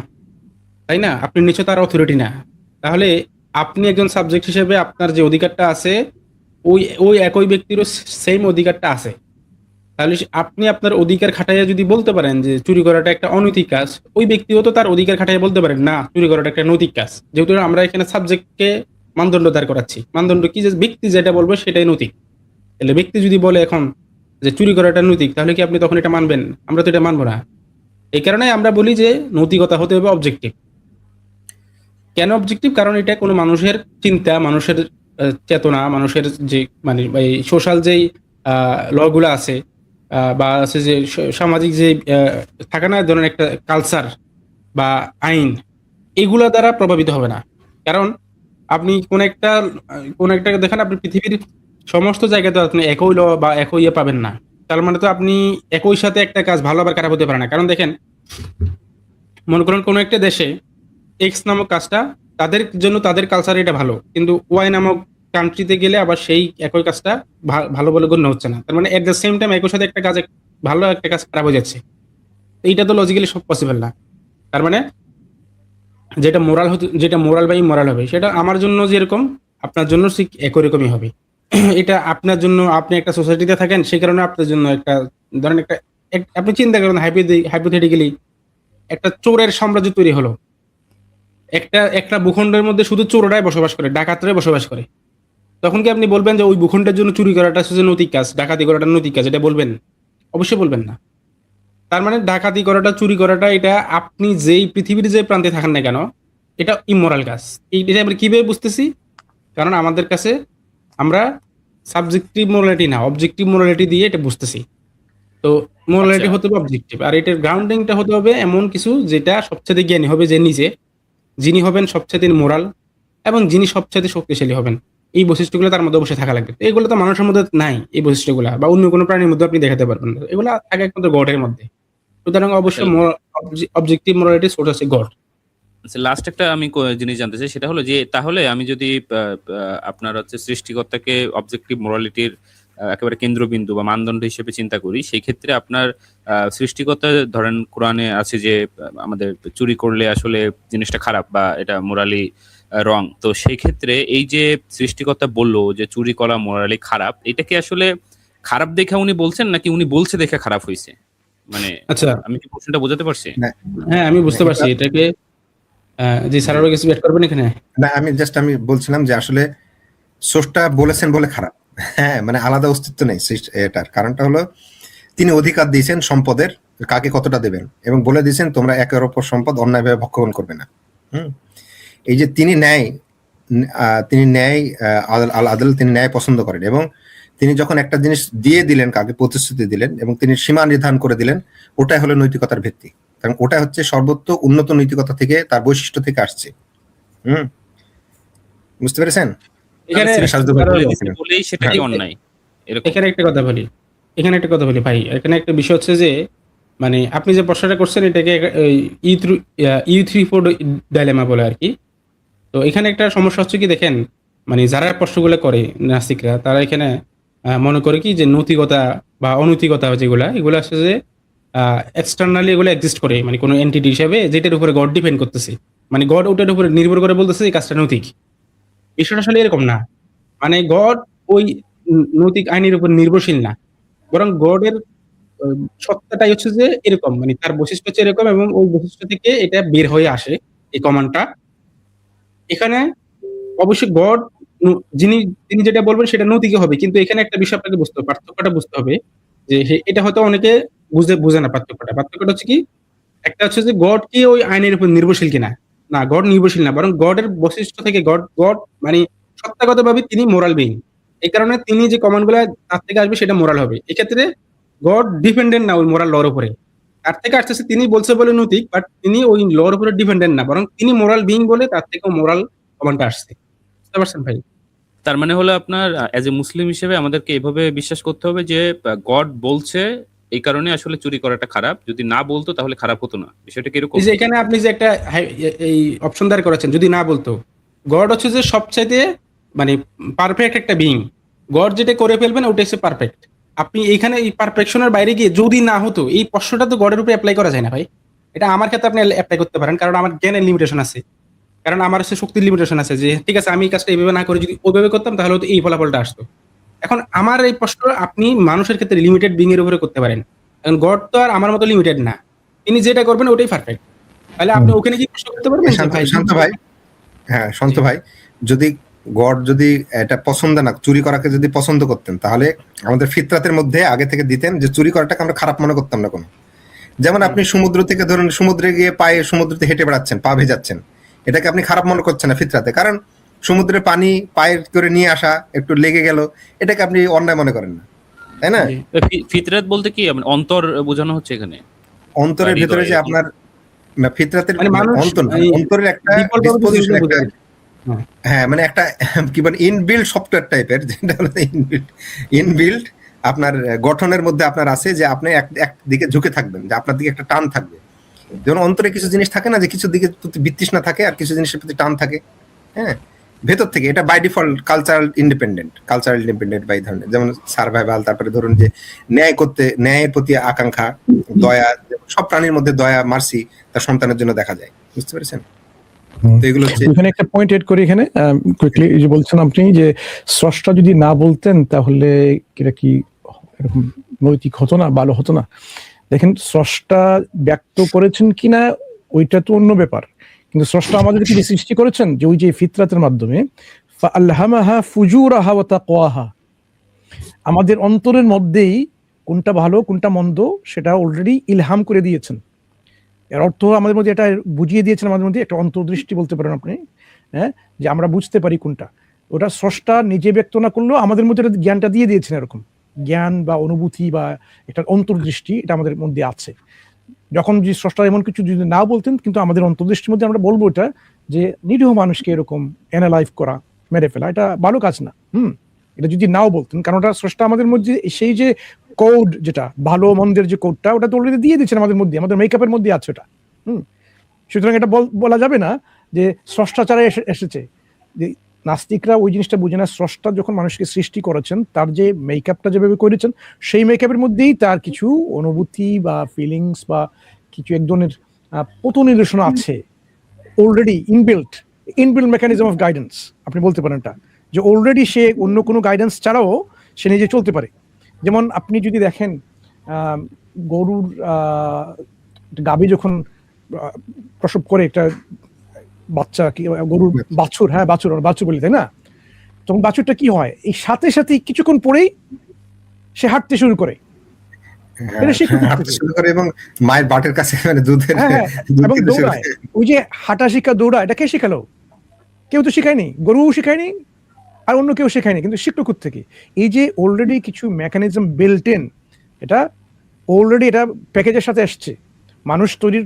B: তাই না? আপনি নিশ্চয় তার অথরিটি না। তাহলে আপনি একজন সাবজেক্ট হিসেবে আপনার যে অধিকারটা আছে, ওই ওই একই ব্যক্তিরও সেম অধিকারটা আছে। তাহলে আপনি আপনার অধিকার খাটাইয়া যদি বলতে পারেন যে চুরি করাটা একটা অনৈতিক কাজ, ওই ব্যক্তিও তো তার অধিকার খাটাইয়া বলতে পারেন না চুরি করাটা একটা নৈতিক কাজ। যেহেতু আমরা এখানে সাবজেক্টকে মানদণ্ড দাঁড় করাচ্ছি, মানদণ্ড কি যে ব্যক্তি যেটা বলবে সেটাই নৈতিক। তাহলে ব্যক্তি যদি বলে এখন যে চুরি করাটা নৈতিক, তাহলে কি আপনি তখন এটা মানবেন? আমরা তো এটা মানবো না। এই কারণে আমরা বলি যে নৈতিকতা হতে হবে অবজেক্টিভ। কেন অবজেক্টিভ? কারণ এটা কোনো মানুষের চিন্তা, মানুষের চেতনা, মানুষের যে মানে এই সোশ্যাল যেই ল গুলো আছে, বা আছে যে সামাজিক যে থাকে না ধরেন একটা কালচার বা আইন, এগুলা দ্বারা প্রভাবিত হবে না। কারণ আপনি কোন একটা দেখেন, আপনি পৃথিবীর সমস্ত জায়গায় তো আপনি একই ল বা একই ইয়ে পাবেন না। তার মানে তো আপনি একই সাথে একটা কাজ ভালো আবার খারাপ হতে পারে না। কারণ দেখেন, মনে করেন কোনো একটা দেশে এক্স নামক কাজটা তাদের জন্য তাদের কালচারে এটা ভালো, কিন্তু ওয়াই নামক কান্ট্রিতে গেলে আবার সেই একই কাজটা ভালো বলে গণ্য হচ্ছে না। তার মানে এট দ্য সেম টাইম একই সাথে একটা কাজ ভালো, একটা কাজ খারাপ হয়ে যাচ্ছে। এইটা তো লজিক্যালি সব পসিবল না। তার মানে যেটা মোরাল বা ইমোরাল হবে, সেটা আমার জন্য যেরকম আপনার জন্য ঠিক একই রকমই হবে। এটা আপনার জন্য, আপনি একটা সোসাইটিতে থাকেন, সেই কারণে আপনার জন্য একটা ধরেন একটা আপনি চিন্তা করেন হাইপোথেটিক্যালি একটা চোরের সাম্রাজ্য তৈরি হলো। একটা একটা ভূখণ্ডের মধ্যে শুধু চোররাই বসবাস করে, ডাকাতরাই বসবাস করে। তখন কি আপনি বলবেন যে ওই ভূখণ্ডের জন্য চুরি করাটা হচ্ছে নৈতিক কাজ, ডাকাতি করাটা নৈতিক কাজ? এটা বলবেন? অবশ্যই বলবেন না। তার মানে ডাকাতি করাটা, চুরি করাটা, এটা আপনি যেই পৃথিবীর যে প্রান্তে থাকেন না কেন, এটা ইমোরাল কাজ। এটা আমরা কিভাবে বুঝতেছি? কারণ আমাদের কাছে আমরা সাবজেক্টিভ মোরালিটি না, অবজেক্টিভ মোরালিটি দিয়ে এটা বুঝতেছি। তো মোরালিটি
C: আচ্ছা,
B: হতে হবে অবজেক্টিভ, আর এটার গ্রাউন্ডিংটা হতে হবে এমন কিছু যেটা সবচেয়ে জ্ঞানী হবে যে নিজে, যিনি হবেন সবচেয়ে মোরাল এবং যিনি সবচেয়ে শক্তিশালী হবেন। এই বৈশিষ্ট্যগুলো তার মধ্যে অবশ্যই থাকা লাগবে। তো এগুলো তো মানুষের মধ্যে নাই, এই বৈশিষ্ট্যগুলা, বা অন্য কোনো প্রাণীর মধ্যে আপনি দেখাতে পারবেন না। এগুলা থাকে একমাত্র গডের মধ্যে। সুতরাং অবশ্যই অবজেক্টিভ মোরালিটি সোর্স আছে গড।
C: লাস্ট একটা আমি জিনিস জানতে চাই, সেটা হলো যে তাহলে আমি যদি আপনার হচ্ছে সৃষ্টিকর্তাকে অবজেক্টিভ মোরালিটির একেবারে কেন্দ্রবিন্দু বা মানদণ্ড হিসেবে চিন্তা করি, সেই ক্ষেত্রে আপনার সৃষ্টিকর্তা, ধরেন কোরআনে আছে যে আমাদের চুরি করলে আসলে জিনিসটা খারাপ বা এটা মোরালি রং, তো সেই ক্ষেত্রে এই যে সৃষ্টিকর্তা বললো যে চুরি করা মোরালি খারাপ, এটা কি আসলে খারাপ দেখে উনি বলছেন নাকি উনি বলছে দেখে খারাপ হয়েছে? মানে
B: আচ্ছা,
C: আমি কি কোশ্চেনটা বোঝাতে পারছি?
D: না,
B: হ্যাঁ আমি বুঝতে পারছি এটাকে। জি স্যার, আরো কিছু অ্যাড করবেন এখানে?
D: না, আমি বলছিলাম যে আসলে স্রষ্টা বলেছেন বলে খারাপ। হ্যাঁ, মানে আলাদা অস্তিত্ব নেই এটার কারণটা হলো তিনি অধিকার দিয়েছেন সম্পদের, কাকে কতটা দেবেন, এবং বলে দিয়েছেন তোমরা একের অপর সম্পদ অন্যায়ভাবে ভক্ষণ করবে না। এই যে তিনি ন্যায় আদাল, তিনি ন্যায় পছন্দ করেন, এবং তিনি যখন একটা জিনিস দিয়ে দিলেন, কাকে প্রতিশ্রুতি দিলেন এবং তিনি সীমা নির্ধারণ করে দিলেন, ওটাই হলো নৈতিকতার ভিত্তি। কারণ ওটা হচ্ছে সর্বোচ্চ উন্নত নৈতিকতা থেকে, তার বৈশিষ্ট্য থেকে আসছে। বুঝতে পেরেছেন?
B: এখানে
C: বলেই সেটা কি অন্যায়?
B: এখানে একটা কথা বলি ভাই, এখানে একটা বিষয় হচ্ছে যে মানে আপনি যে প্রশ্নটা করছেন এটাকে ইউ3-4 ডাইলেমা বলে আর কি। তো এখানে একটা সমস্যা হচ্ছে কি, দেখেন মানে যারা প্রশ্নগুলো করে নাস্তিকরা, তারা এখানে মনে করে কি যে নৈতিকতা বা অনৈতিকতা এগুলো আসলে যে এক্সটার্নালি এগুলো এক্সিস্ট করে, মানে কোনো এন্টিটি হিসেবে যেটার উপরে গড ডিপেন্ড করতেছে, মানে গড ওটার উপরে নির্ভর করে বলতেছে এই কাজটা নৈতিক। বিষয়টা আসলে এরকম না, মানে গড ওই নৈতিক আইনের উপর নির্ভরশীল না, বরং গডের সত্তাটাই হচ্ছে যে এরকম, মানে তার বৈশিষ্ট্য হচ্ছে এরকম, এবং ওই বৈশিষ্ট্য থেকে এটা বের হয়ে আসে এই কমান্ডটা। এখানে অবশ্যই গড তিনি যেটা বলবেন সেটা নৈতিক হবে, কিন্তু এখানে একটা বিষয় আপনাকে বুঝতে হবে, পার্থক্যটা বুঝতে হবে যে এটা হয়তো অনেকে বুঝে না পার্থক্যটা হচ্ছে কি, একটা হচ্ছে যে গড কি ওই আইনের উপর নির্ভরশীল কিনা, না গড নির্ভরশীল না, বরং গডের বৈশিষ্ট্য থেকে গড মানে সত্তাগতভাবে তিনি মোরাল বিং, এই কারণে তিনি যে কমান্ডগুলো তার থেকে আসবে সেটা মোরাল হবে। এক্ষেত্রে গড ডিপেন্ডেন্ট না ওই মোরাল লর উপরে, তার থেকে আসতেছে তিনি বলছে বলে নৈতিক, বাট তিনি ওই লর উপরে ডিপেন্ডেন্ট না, বরং তিনি মোরাল বিং বলে তার থেকে মোরাল কমান্ডটা আসছে। বুঝতে পারছেন ভাই?
C: তার মানে হলো আপনার অ্যাজ এ মুসলিম হিসেবে আমাদেরকে এভাবে বিশ্বাস করতে হবে যে গড বলছে এই কারণে আসলে চুরি করাটা খারাপ, যদি না বলতো তাহলে খারাপ হতো না। বিষয়টা কিরকম?
B: এই যে এখানে আপনি যে একটা এই অপশন দাঁড় করেছেন, যদি না বলতো, গড হচ্ছে যে সবচাইতে মানে পারফেক্ট একটা বিং, গড যেটা করে ফেলবেন ওটা হচ্ছে পারফেক্ট। আপনি এইখানে এই পারফেকশনের বাইরে গিয়ে যদি না হতো, এই প্রশ্নটা তো গডের উপরে অ্যাপ্লাই করা যায় না ভাই। এটা আমার ক্ষেত্রে আপনি অ্যাপ্লাই করতে পারেন, কারণ আমার জ্ঞানের লিমিটেশন আছে, কারণ আমার হচ্ছে শক্তির লিমিটেশন আছে, যে ঠিক আছে আমি এই কাজটা এইভাবে না করে যদি ওইভাবে করতাম তাহলে তো এই ফলাফলটা আসতো। এখন আমার এই প্রশ্ন আপনি মানুষের ক্ষেত্রে লিমিটেড বিং এর উপরে করতে পারেন, এখন গড তো আর আমার মতো লিমিটেড না, তিনি যেটা করবেন ওটাই পারফেক্ট। তাহলে আপনি ওখানে কি প্রশ্ন করতে পারবেন?
D: শান্ত ভাই, হ্যাঁ শান্ত ভাই, যদি গড যদি এটা পছন্দ না, চুরি করাকে যদি পছন্দ করতেন, তাহলে আমাদের ফিতরাতের মধ্যে আগে থেকে দিতেন যে চুরি করাটাকে আমরা খারাপ মনে করতাম না কোনো। যেমন আপনি সমুদ্র থেকে ধরুন সমুদ্রে গিয়ে পায়ে সমুদ্রতে হেঁটে বেড়াচ্ছেন, পা ভেজাচ্ছেন, এটাকে আপনি খারাপ মনে করছেন না ফিতরাতে, কারণ সমুদ্রের পানি পায়ে করে নিয়ে আসা একটু লেগে গেল, এটাকে আপনি অন্যায় মনে করেন না, তাই না?
C: ফিতরাত বলতে কি অন্তর বোঝানো হচ্ছে এখানে?
D: অন্তরের ভিতরে যে আপনার ফিতরাতের অন্তরের একটা ডিসপোজিশন, একটা হ্যাঁ মানে একটা কি বলে ইনবিল্ড সফটওয়্যার টাইপের, যেটা হলো ইনবিল্ড আপনার গঠনের মধ্যে আপনার আছে, যে আপনি এক দিকে ঝুঁকে থাকবেন, যে আপনার দিকে একটা টান থাকবে। যেমন অন্তরে কিছু জিনিস থাকে না, যে কিছু দিকে প্রতি বিতৃষ্ণা থাকে আর কিছু জিনিসের প্রতি টান থাকে, হ্যাঁ ভেতর থেকে। এটা বাই ডিফল্ট কালচারাল ইন্ডিপেন্ডেন্ট বাই ধরনের, যেমন সার্ভাইভাল, তারপরে ধরুন যে ন্যায়ের প্রতি আকাঙ্ক্ষা, দয়া, সব প্রাণীর মধ্যে দয়া, মার্সি তার সন্তানের জন্য দেখা যায়। বুঝতে পেরেছেন?
A: এখানে একটা পয়েন্ট এড করি এখানে কুইকলি, যে বলছেন আপনি যে স্রষ্টা যদি না বলতেন তাহলে এটা কি এরকম নৈতিক হতো না, ভালো হতো না। দেখেন স্রষ্টা ব্যক্ত করেছেন কিনা ওইটা তো অন্য ব্যাপার, কিন্তু স্রষ্টা আমাদেরকে যে সৃষ্টি করেছেন যে ওই যে ফিতরাতের মাধ্যমে, ফাআলহামাহা ফুজুরাহা ওয়া তাকওয়াহা, আমাদের অন্তরের মধ্যেই কোনটা ভালো কোনটা মন্দ সেটা অলরেডি ইলহাম করে দিয়েছেন। এর অর্থ আমাদের মধ্যে এটা বুঝিয়ে দিয়েছেন, আমাদের মধ্যে একটা অন্তর্দৃষ্টি বলতে পারেন আপনি, হ্যাঁ, যে আমরা বুঝতে পারি কোনটা। ওটা স্রষ্টা নিজে ব্যক্ত না করলেও আমাদের মধ্যে জ্ঞানটা দিয়ে দিয়েছেন, এরকম জ্ঞান বা অনুভূতি বা একটা অন্তর্দৃষ্টি এটা আমাদের মধ্যে আছে। যখন যে স্রষ্টা এমন কিছু যদি না বলতেন, কিন্তু আমাদের অন্তর্দৃষ্টির মধ্যে আমরা বলবো এটা যে নিরীহ মানুষকে এরকম অ্যানালাইজ করা, মেরে ফেলা, এটা ভালো কাজ না। এটা যদি নাও বলতেন, কারণ ওটা স্রষ্টা আমাদের মধ্যে সেই যে কোড, যেটা ভালো মন্দের যে কোডটা, ওটা তো অলরেডি দিয়ে দিচ্ছেন আমাদের মধ্যে, আমাদের মেকআপের মধ্যে আছে ওটা। সুতরাং এটা বলা যাবে না যে স্রষ্টা ছাড়া এসেছে। যে নাস্তিকরা ওই জিনিসটা বুঝে না, স্রষ্টা যখন মানুষকে সৃষ্টি করেছেন তার যে মেকআপটা যেভাবে করেছেন, সেই মেকআপের মধ্যেই তার কিছু অনুভূতি বা ফিলিংস বা কিছু এক ধরনের পথ নির্দেশনা আছে already inbuilt mechanism of guidance আপনি বলতে পারেন এটা, যে অলরেডি সে অন্য কোনো গাইডেন্স ছাড়াও সে নিজে চলতে পারে। যেমন আপনি যদি দেখেন গরুর গাভী যখন প্রসব করে একটা বাচ্চা, কি গরুর বাছুর, হ্যাঁ বাছুর বলি তাই না, তখন বাছুরটা কি হয়, এই সাথে সাথে কিছুক্ষণ পরেই সে হাঁটতে শুরু করে। এটা শিক্ষা
D: হাঁটতে শুরু করে এবং মায়ের বাটের কাছে মানে দুধের
A: হ্যাঁ,
D: দুধ
A: এবং
D: খেতে শুরু
A: দৌড়ায়।
D: করে।
A: ওই যে হাঁটা শিক্ষা, দৌড়া, এটা কে শিখালো? কেউ তো শিখায়নি, গরুও শিখায়নি, আর অন্য কেউ শেখায়নি, কিন্তু শিখলো থেকে। এই যে অলরেডি কিছু মেকানিজম বিল্ট ইন, এটা অলরেডি এটা প্যাকেজের সাথে আসছে। মানুষ তৈরির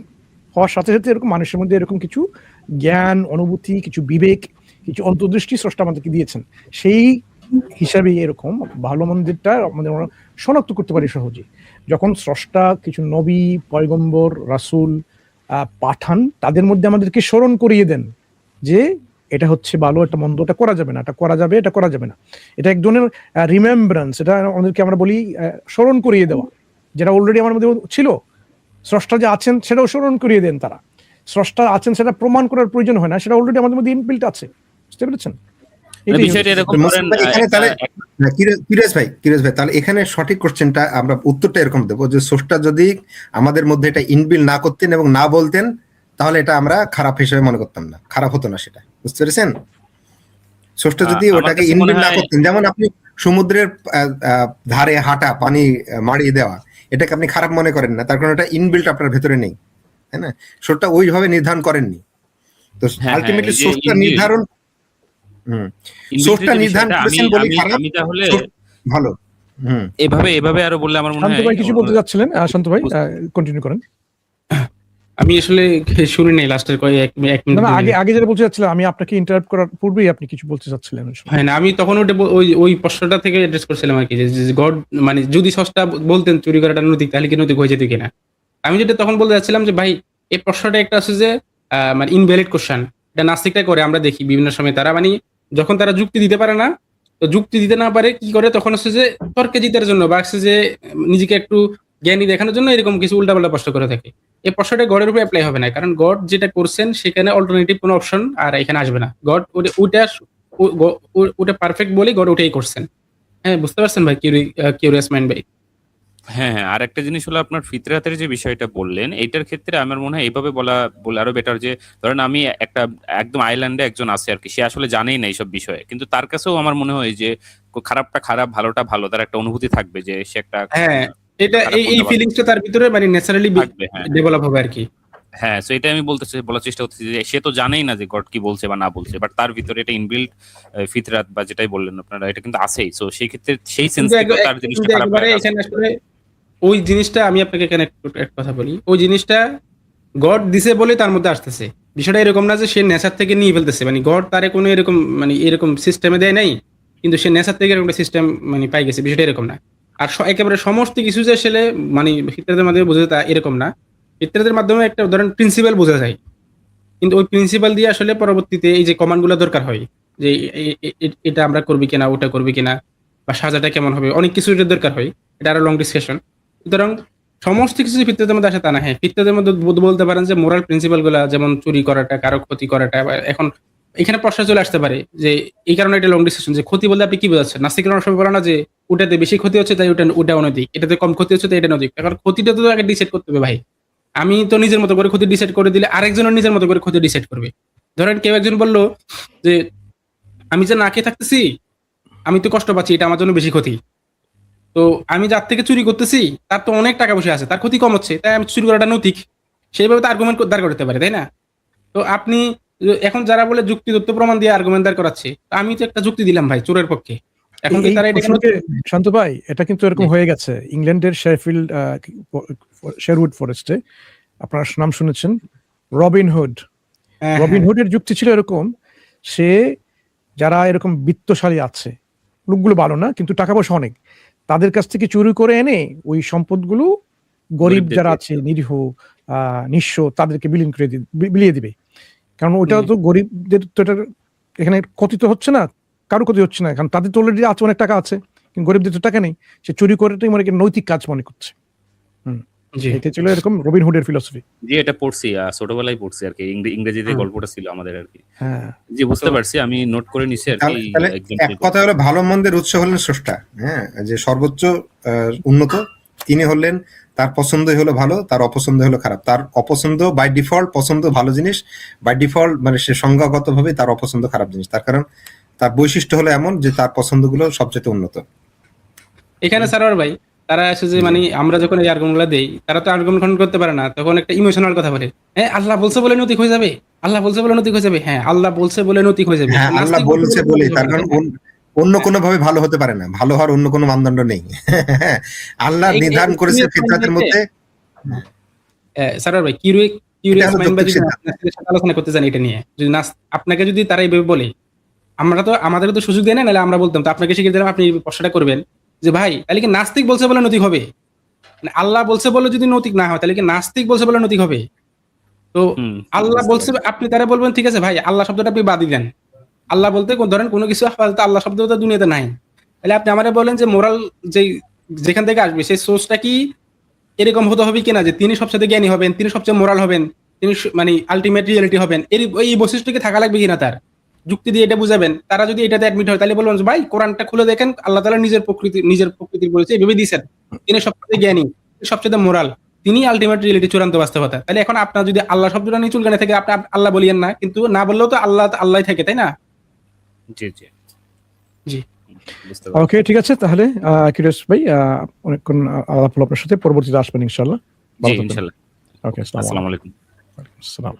A: হওয়ার সাথে সাথে এরকম মানুষের মধ্যে এরকম কিছু জ্ঞান, অনুভূতি, কিছু বিবেক, কিছু অন্তর্দৃষ্টি স্রষ্টা আমাদেরকে দিয়েছেন। সেই হিসাবে এরকম ভালো মন্দিরটা আমাদের আমরা শনাক্ত করতে পারি সহজে। যখন স্রষ্টা কিছু নবী, পয়গম্বর, রাসূল পাঠান, তাদের মধ্যে আমাদেরকে স্মরণ করিয়ে দেন যে এটা হচ্ছে ভালো, এটা মন্দ, এটা করা যাবে না, এটা করা যাবে, এটা করা যাবে না। এটা এক ধরনের রিমেম্ব্রেন্স, এটা আমাদেরকে আমরা বলি স্মরণ করিয়ে দেওয়া, যেটা অলরেডি আমার মধ্যে ছিল। স্রষ্টা যে আছেন সেটাও স্মরণ করিয়ে দেন তারা। স্রষ্টা আছেন সেটা প্রমাণ করার প্রয়োজন হয় না, সেটা অলরেডি আমাদের মধ্যে ইনবিল্ট আছে। বুঝতে পেরেছেন? এটাই
C: বিষয়টা
A: হচ্ছে।
C: এরকম
D: মোস্তাক
C: করেন
D: ভাই, এখানে তাহলে কিরাজ ভাই তাহলে এখানে সঠিক কোশ্চেনটা আমরা উত্তরটা এরকম দেবো যে স্রষ্টা যদি আমাদের মধ্যে এটা ইনবিল না করতেন এবং না বলতেন, তাহলে এটা আমরা খারাপ হিসেবে মনে করতাম না, খারাপ হতো না সেটা। বুঝতে পেরেছেন? স্রষ্টা যদি
C: আমার
D: ওটাকে
C: কাছে মনে
D: ইনবিল না
C: হয়-
D: করতেন, যেমন আপনি সমুদ্রের ধারে হাঁটা, পানি মারিয়ে দেওয়া, এটাকে আপনি খারাপ মনে করেন না, তার কারণ এটা ইনবিল্ট আপনার ভেতরে নেই, তাই না? স্রষ্টা ওইভাবে নির্ধারণ করেননি। তো
C: হ্যাঁ,
D: আলটিমেটলি
C: এই যে
D: স্রষ্টা
C: inbuilt-
D: নির্ধারণ
C: inbuilt
D: স্রষ্টা
C: যে
D: নির্ধারণ
C: বিষয়টা,
D: করেছেন বলে খারাপ,
C: আমি তাহলে
D: ভালো।
C: এভাবে আরো বললে আমার মনে
A: শান্ত
C: হয়
A: ভাই কিছু বলতে যাচ্ছিলেন, শান্ত ভাই কন্টিনিউ করেন।
B: আমি আসলে শুনি নাই লাস্টের এক মিনিট
A: না,
B: দুই
A: আগে
B: মিনিট।
A: আগে যেটা বলতে যাচ্ছিলাম, আমি আপনাকে ইন্টারাপ্ট করার পূর্বেই আপনি কিছু বলতে চাচ্ছিলেন।
B: হ্যাঁ না, আমি তখন ওটা ওই প্রশ্নটা থেকে অ্যাড্রেস করছিলাম আর কি, যে গড মানে যদি স্রষ্টা বলতেন চুরি করাটা নৈতিক, তাহলে কি নৈতিক হয়ে যেত কিনা। আমি যেটা তখন বলতে যাচ্ছিলাম যে ভাই, এই প্রশ্নটা একটা আছে যে মানে ইনভ্যালিড কোশ্চেন, এটা নাস্তিকটা করে আমরা দেখি বিভিন্ন সময়। তারা মানে যখন তারা যুক্তি দিতে পারে না, তো যুক্তি দিতে না পারে কি করে, তখন হচ্ছে যে তর্কে জিতার জন্য বা হচ্ছে যে নিজেকে একটু জ্ঞানী দেখানোর জন্য এরকম কিছু উল্টাপাল্টা প্রশ্ন করে থাকে। এই প্রশ্নটা গডের উপর অ্যাপ্লাই হবে না, কারণ গড যেটা করছেন সেখানে অল্টারনেটিভ কোনো অপশন আর এখানে আসবে না। গড ওটা পারফেক্ট বলে গড ওটাই করছেন। হ্যাঁ, বুঝতে পারছেন ভাই? কিউরিয়াস মাইন্ড ভাই।
C: হ্যাঁ, আর একটা জিনিস হলো আপনার ফিতরাতের যে বিষয়টা বললেন, এইটার ক্ষেত্রে আমার মনে হয় এইভাবে বলে আরো বেটার। যে ধরেন আমি একদম আইল্যান্ডে একজন আছে আর কি, সে আসলে জানেই না এইসব বিষয়ে, কিন্তু তার কাছেও আমার মনে হয় যে খারাপটা খারাপ, ভালোটা ভালো, তার একটা অনুভূতি থাকবে যে সে একটা
B: হ্যাঁ, এটা
C: খারাপ
B: এই
C: কোনটা ভালো
B: ফিলিংসটা তার ভিতরে মানে ন্যাচারালি
C: থাকবে। হ্যাঁ,
B: ডেভেলপ হবে আর কি।
C: হ্যাঁ, সো এটাই আমি বলার চেষ্টা করতেছি যে সে তো জানেই না যে গড কি বলছে বা না বলছে, বাট তার ভিতরে এটা ইনবিল্ট ফিতরাত বা যেটাই বললেন আপনারা, এটা কিন্তু আছেই। সো সেই ক্ষেত্রে সেই সেন্স
B: কিন্তু
C: থেকেও তার জিনিসটা খারাপ
B: একবারে
C: লাগা।
B: এখানে আসলে ওই জিনিসটা আমি আপনাকে এখানে একটা কথা বলি, ওই জিনিসটা গড দিছে বলে তার মধ্যে আসতেছে। বিষয়টা এরকম না যে সে নেচার থেকে নিয়ে ফেলতেছে, মানে গড তারে কোনো এরকম মানে এরকম সিস্টেমে দেয় নাই, কিন্তু সে নেচার থেকে এরকম সিস্টেম মানে পাই গেছে। বিষয়টা এরকম না। আর একেবারে সমস্ত কিছু যে আসলে মানে ফিতরাতের মাধ্যমে বোঝা যায় তা এরকম না। ফিতরাতের মাধ্যমে একটা উদাহরণ প্রিন্সিপাল বোঝা যায়, কিন্তু ওই প্রিন্সিপাল দিয়ে আসলে পরবর্তীতে এই যে কমান্ডগুলো দরকার হয়, যে এটা আমরা করবি কিনা, ওটা করবি কিনা, বা সাজাটা কেমন হবে, অনেক কিছু দরকার হয়। এটা আরো লং ডিসকাশন। সুতরাং সমস্ত কিছু যে ফিতরাতের মধ্যে আসে তা না। হ্যাঁ, ফিতরাতের মধ্যে বলতে পারেন যে মোরাল প্রিন্সিপাল গুলা, যেমন চুরি করাটা, কারো ক্ষতি করাটা। এখন এখানে প্রশ্ন চলে আসতে পারে যে এই কারণে এটা লং ডিসকাশন, যে ক্ষতি বলতে আপনি কি বোঝাচ্ছেন? নাস্তিকরা অনেক সময় বলে না যে ওটাতে বেশি ক্ষতি হচ্ছে তাই ওটা অনৈতিক, এটাতে কম ক্ষতি হচ্ছে তাই এটা নৈতিক। এখন ক্ষতিটা তো আগে ডিসাইড করতে হবে ভাই। আমি তো নিজের মতো করে ক্ষতি ডিসাইড করে দিলে আরেকজনের নিজের মতো করে ক্ষতি ডিসাইড করবে। ধরেন কেউ একজন বললো যে আমি যে না খেয়ে থাকতেছি, আমি তো কষ্ট পাচ্ছি, এটা আমার জন্য বেশি ক্ষতি। তো আমি যার থেকে চুরি করতেছি তার তো অনেক টাকা পয়সা আছে, তার ক্ষতি কম হচ্ছে, তাই আমি চুরি করাটা নৈতিক। সেইভাবে তো আর্গুমেন্ট দাঁড় করতে পারে, তাই না? তো আপনি এখন যারা বলে যুক্তি তথ্য প্রমাণ দিয়ে আর্গুমেন্ট দাঁড় করাচ্ছে, তা আমি তো একটা যুক্তি দিলাম ভাই চোরের পক্ষে। এখন কি
A: এই
B: তারা এটা
A: প্রসঙ্গে শান্ত ভাই, এটা কিন্তু এরকম হয়ে গেছে ইংল্যান্ডের শেরউড ফরেস্টে। আপনার নাম শুনেছেন রবিনহুড? রবিনহুডের যুক্তি ছিল এরকম, সে যারা এরকম বিত্তশালী আছে, লোকগুলো ভালো না কিন্তু টাকা পয়সা অনেক, তাদের কাছ থেকে চুরি করে এনে ওই সম্পদগুলো গরিব যারা আছে, নিরীহ নিঃস্ব, তাদেরকে বিলিয়ে দিবে। কারণ ওটা তো গরিবদের তো এটা এখানে ক্ষতি তো হচ্ছে না, কারো ক্ষতি হচ্ছে না, কারণ তাদের তো অলরেডি আছে, অনেক টাকা আছে, কিন্তু গরিবদের তো টাকা নেই। সে চুরি করেটাই মনে করেন নৈতিক কাজ মনে করছে। এটা ছিল এরকম রবিনহুডের ফিলোসফি।
C: জি, এটা পড়ছি, ছোটবেলায় পড়ছি আর কি, ইংরেজিতে গল্পটা ছিল আমাদের আর কি।
A: হ্যাঁ,
C: জি, বুঝতে পারছি, আমি নোট করে নিছি আর কি।
D: তাহলে এক কথা হলো ভালো মন্দের উৎস হলেন স্রষ্টা, হ্যাঁ, যে সর্বোচ্চ উন্নত তিনি হলেন। তার পছন্দই হলো ভালো, তার অপছন্দ হলো খারাপ। তার অপছন্দ বাই ডিফল্ট, পছন্দ ভালো জিনিস বাই ডিফল্ট, মানে সে সংজ্ঞাগতভাবে তার অপছন্দ খারাপ জিনিস। তার কারণ তার বৈশিষ্ট্য হলো এমন যে তার পছন্দগুলো সবচেয়ে উন্নত।
B: এখানে সারোয়ার ভাই, তারা আসে যে মানে আমরা যখন এই আর্গুমেন্টগুলো দেই, তারা তো আর্গুমেন্ট করতে পারে না, তখন একটা ইমোশনাল কথা বলে, হ্যাঁ আল্লাহ বলছে বলে নৈতিক হয়ে যাবে, আল্লাহ বলছে বলে নৈতিক হয়ে যাবে। হ্যাঁ আল্লাহ বলছে বলে নৈতিক হয়ে যাবে,
D: হ্যাঁ আল্লাহ
B: নাস্তিক
D: বলছে বলে, তার কারণ অন্য
B: হ্যাঁ।
D: কোনো ভাবে ভালো হতে পারে না, ভালো হওয়ার অন্য কোনো মানদণ্ড নেই। আল্লাহ নির্ধারণ করেছে ফিতরাতের মধ্যে।
B: সারার ভাই
D: এটা
B: কিউরিয়াস
D: হলো
B: মাইন্ড বা
D: যৌক্তিক
B: যদি
D: সিদ্ধান্ত।
B: নাস্তিকদের সাথে আলোচনা করতে জানি এটা নিয়ে, যদি আপনাকে যদি তারা এইভাবে বলে, আমাদের তো সুযোগ দেয় না, নাহলে আমরা বলতাম তো আপনাকে শিখিয়ে দিলাম, আপনি এই প্রশ্নটা করবেন যে ভাই তাহলে কি নাস্তিক বলছে বলে নৈতিক হবে? মানে আল্লাহ বলছে বলে যদি নৈতিক না হয়, তাহলে কি নাস্তিক বলছে বলে নৈতিক হবে? তো আল্লাহ
C: বুঝতে
B: বলছে,
C: পারছি।
B: আপনি তারা বলবেন ঠিক আছে ভাই আল্লাহ শব্দটা আপনি বাদ দেন, আল্লাহ বলতে ধরেন কোনো কিছু আপাতত আল্লাহ শব্দ তো দুনিয়াতে নাই, তাহলে আপনি আমারে বলেন যে মোরাল যেখান থেকে আসবে সেই সোর্সটা কি এরকম হতে হবে কিনা যে তিনি সবচেয়ে জ্ঞানী হবেন, তিনি সবচেয়ে মোরাল হবেন, তিনি মানে আলটিমেট রিয়েলিটি হবেন, এই বৈশিষ্ট্য কি থাকা লাগবে কিনা তার যুক্তি দিয়ে এটা বুঝাবেন। তারা যদি এটাতে অ্যাডমিট হয় তাহলে বলবেন যে ভাই কোরআনটা খুলে দেখেন, আল্লাহ তাআলা নিজের প্রকৃতির বলেছে এভাবে দিয়েছেন, তিনি সবচেয়ে জ্ঞানী, তিনি সবচেয়ে মোরাল, তিনি আলটিমেট রিয়েলিটি, চূড়ান্ত বাস্তবতা। তাহলে এখন আপনার যদি আল্লাহ শব্দটা নিয়ে চুলকানে থাকে, আপনি আল্লাহ বলিয়েন না, কিন্তু না বললেও তো আল্লাহ থাকে, তাই না?
C: জি জি
B: জি
C: বুঝতে পারছি।
A: ওকে, ঠিক আছে তাহলে কিউরিয়াস ভাই, অনেকক্ষণ আলাপ হলো আপনার সাথে, পরবর্তীতে আসবেন ইনশাআল্লাহ।
C: জি
A: ভালো থাকবেন।
C: ইনশাআল্লাহ।
A: ওকে,
C: আসসালামু আলাইকুম।
A: আসসালাম।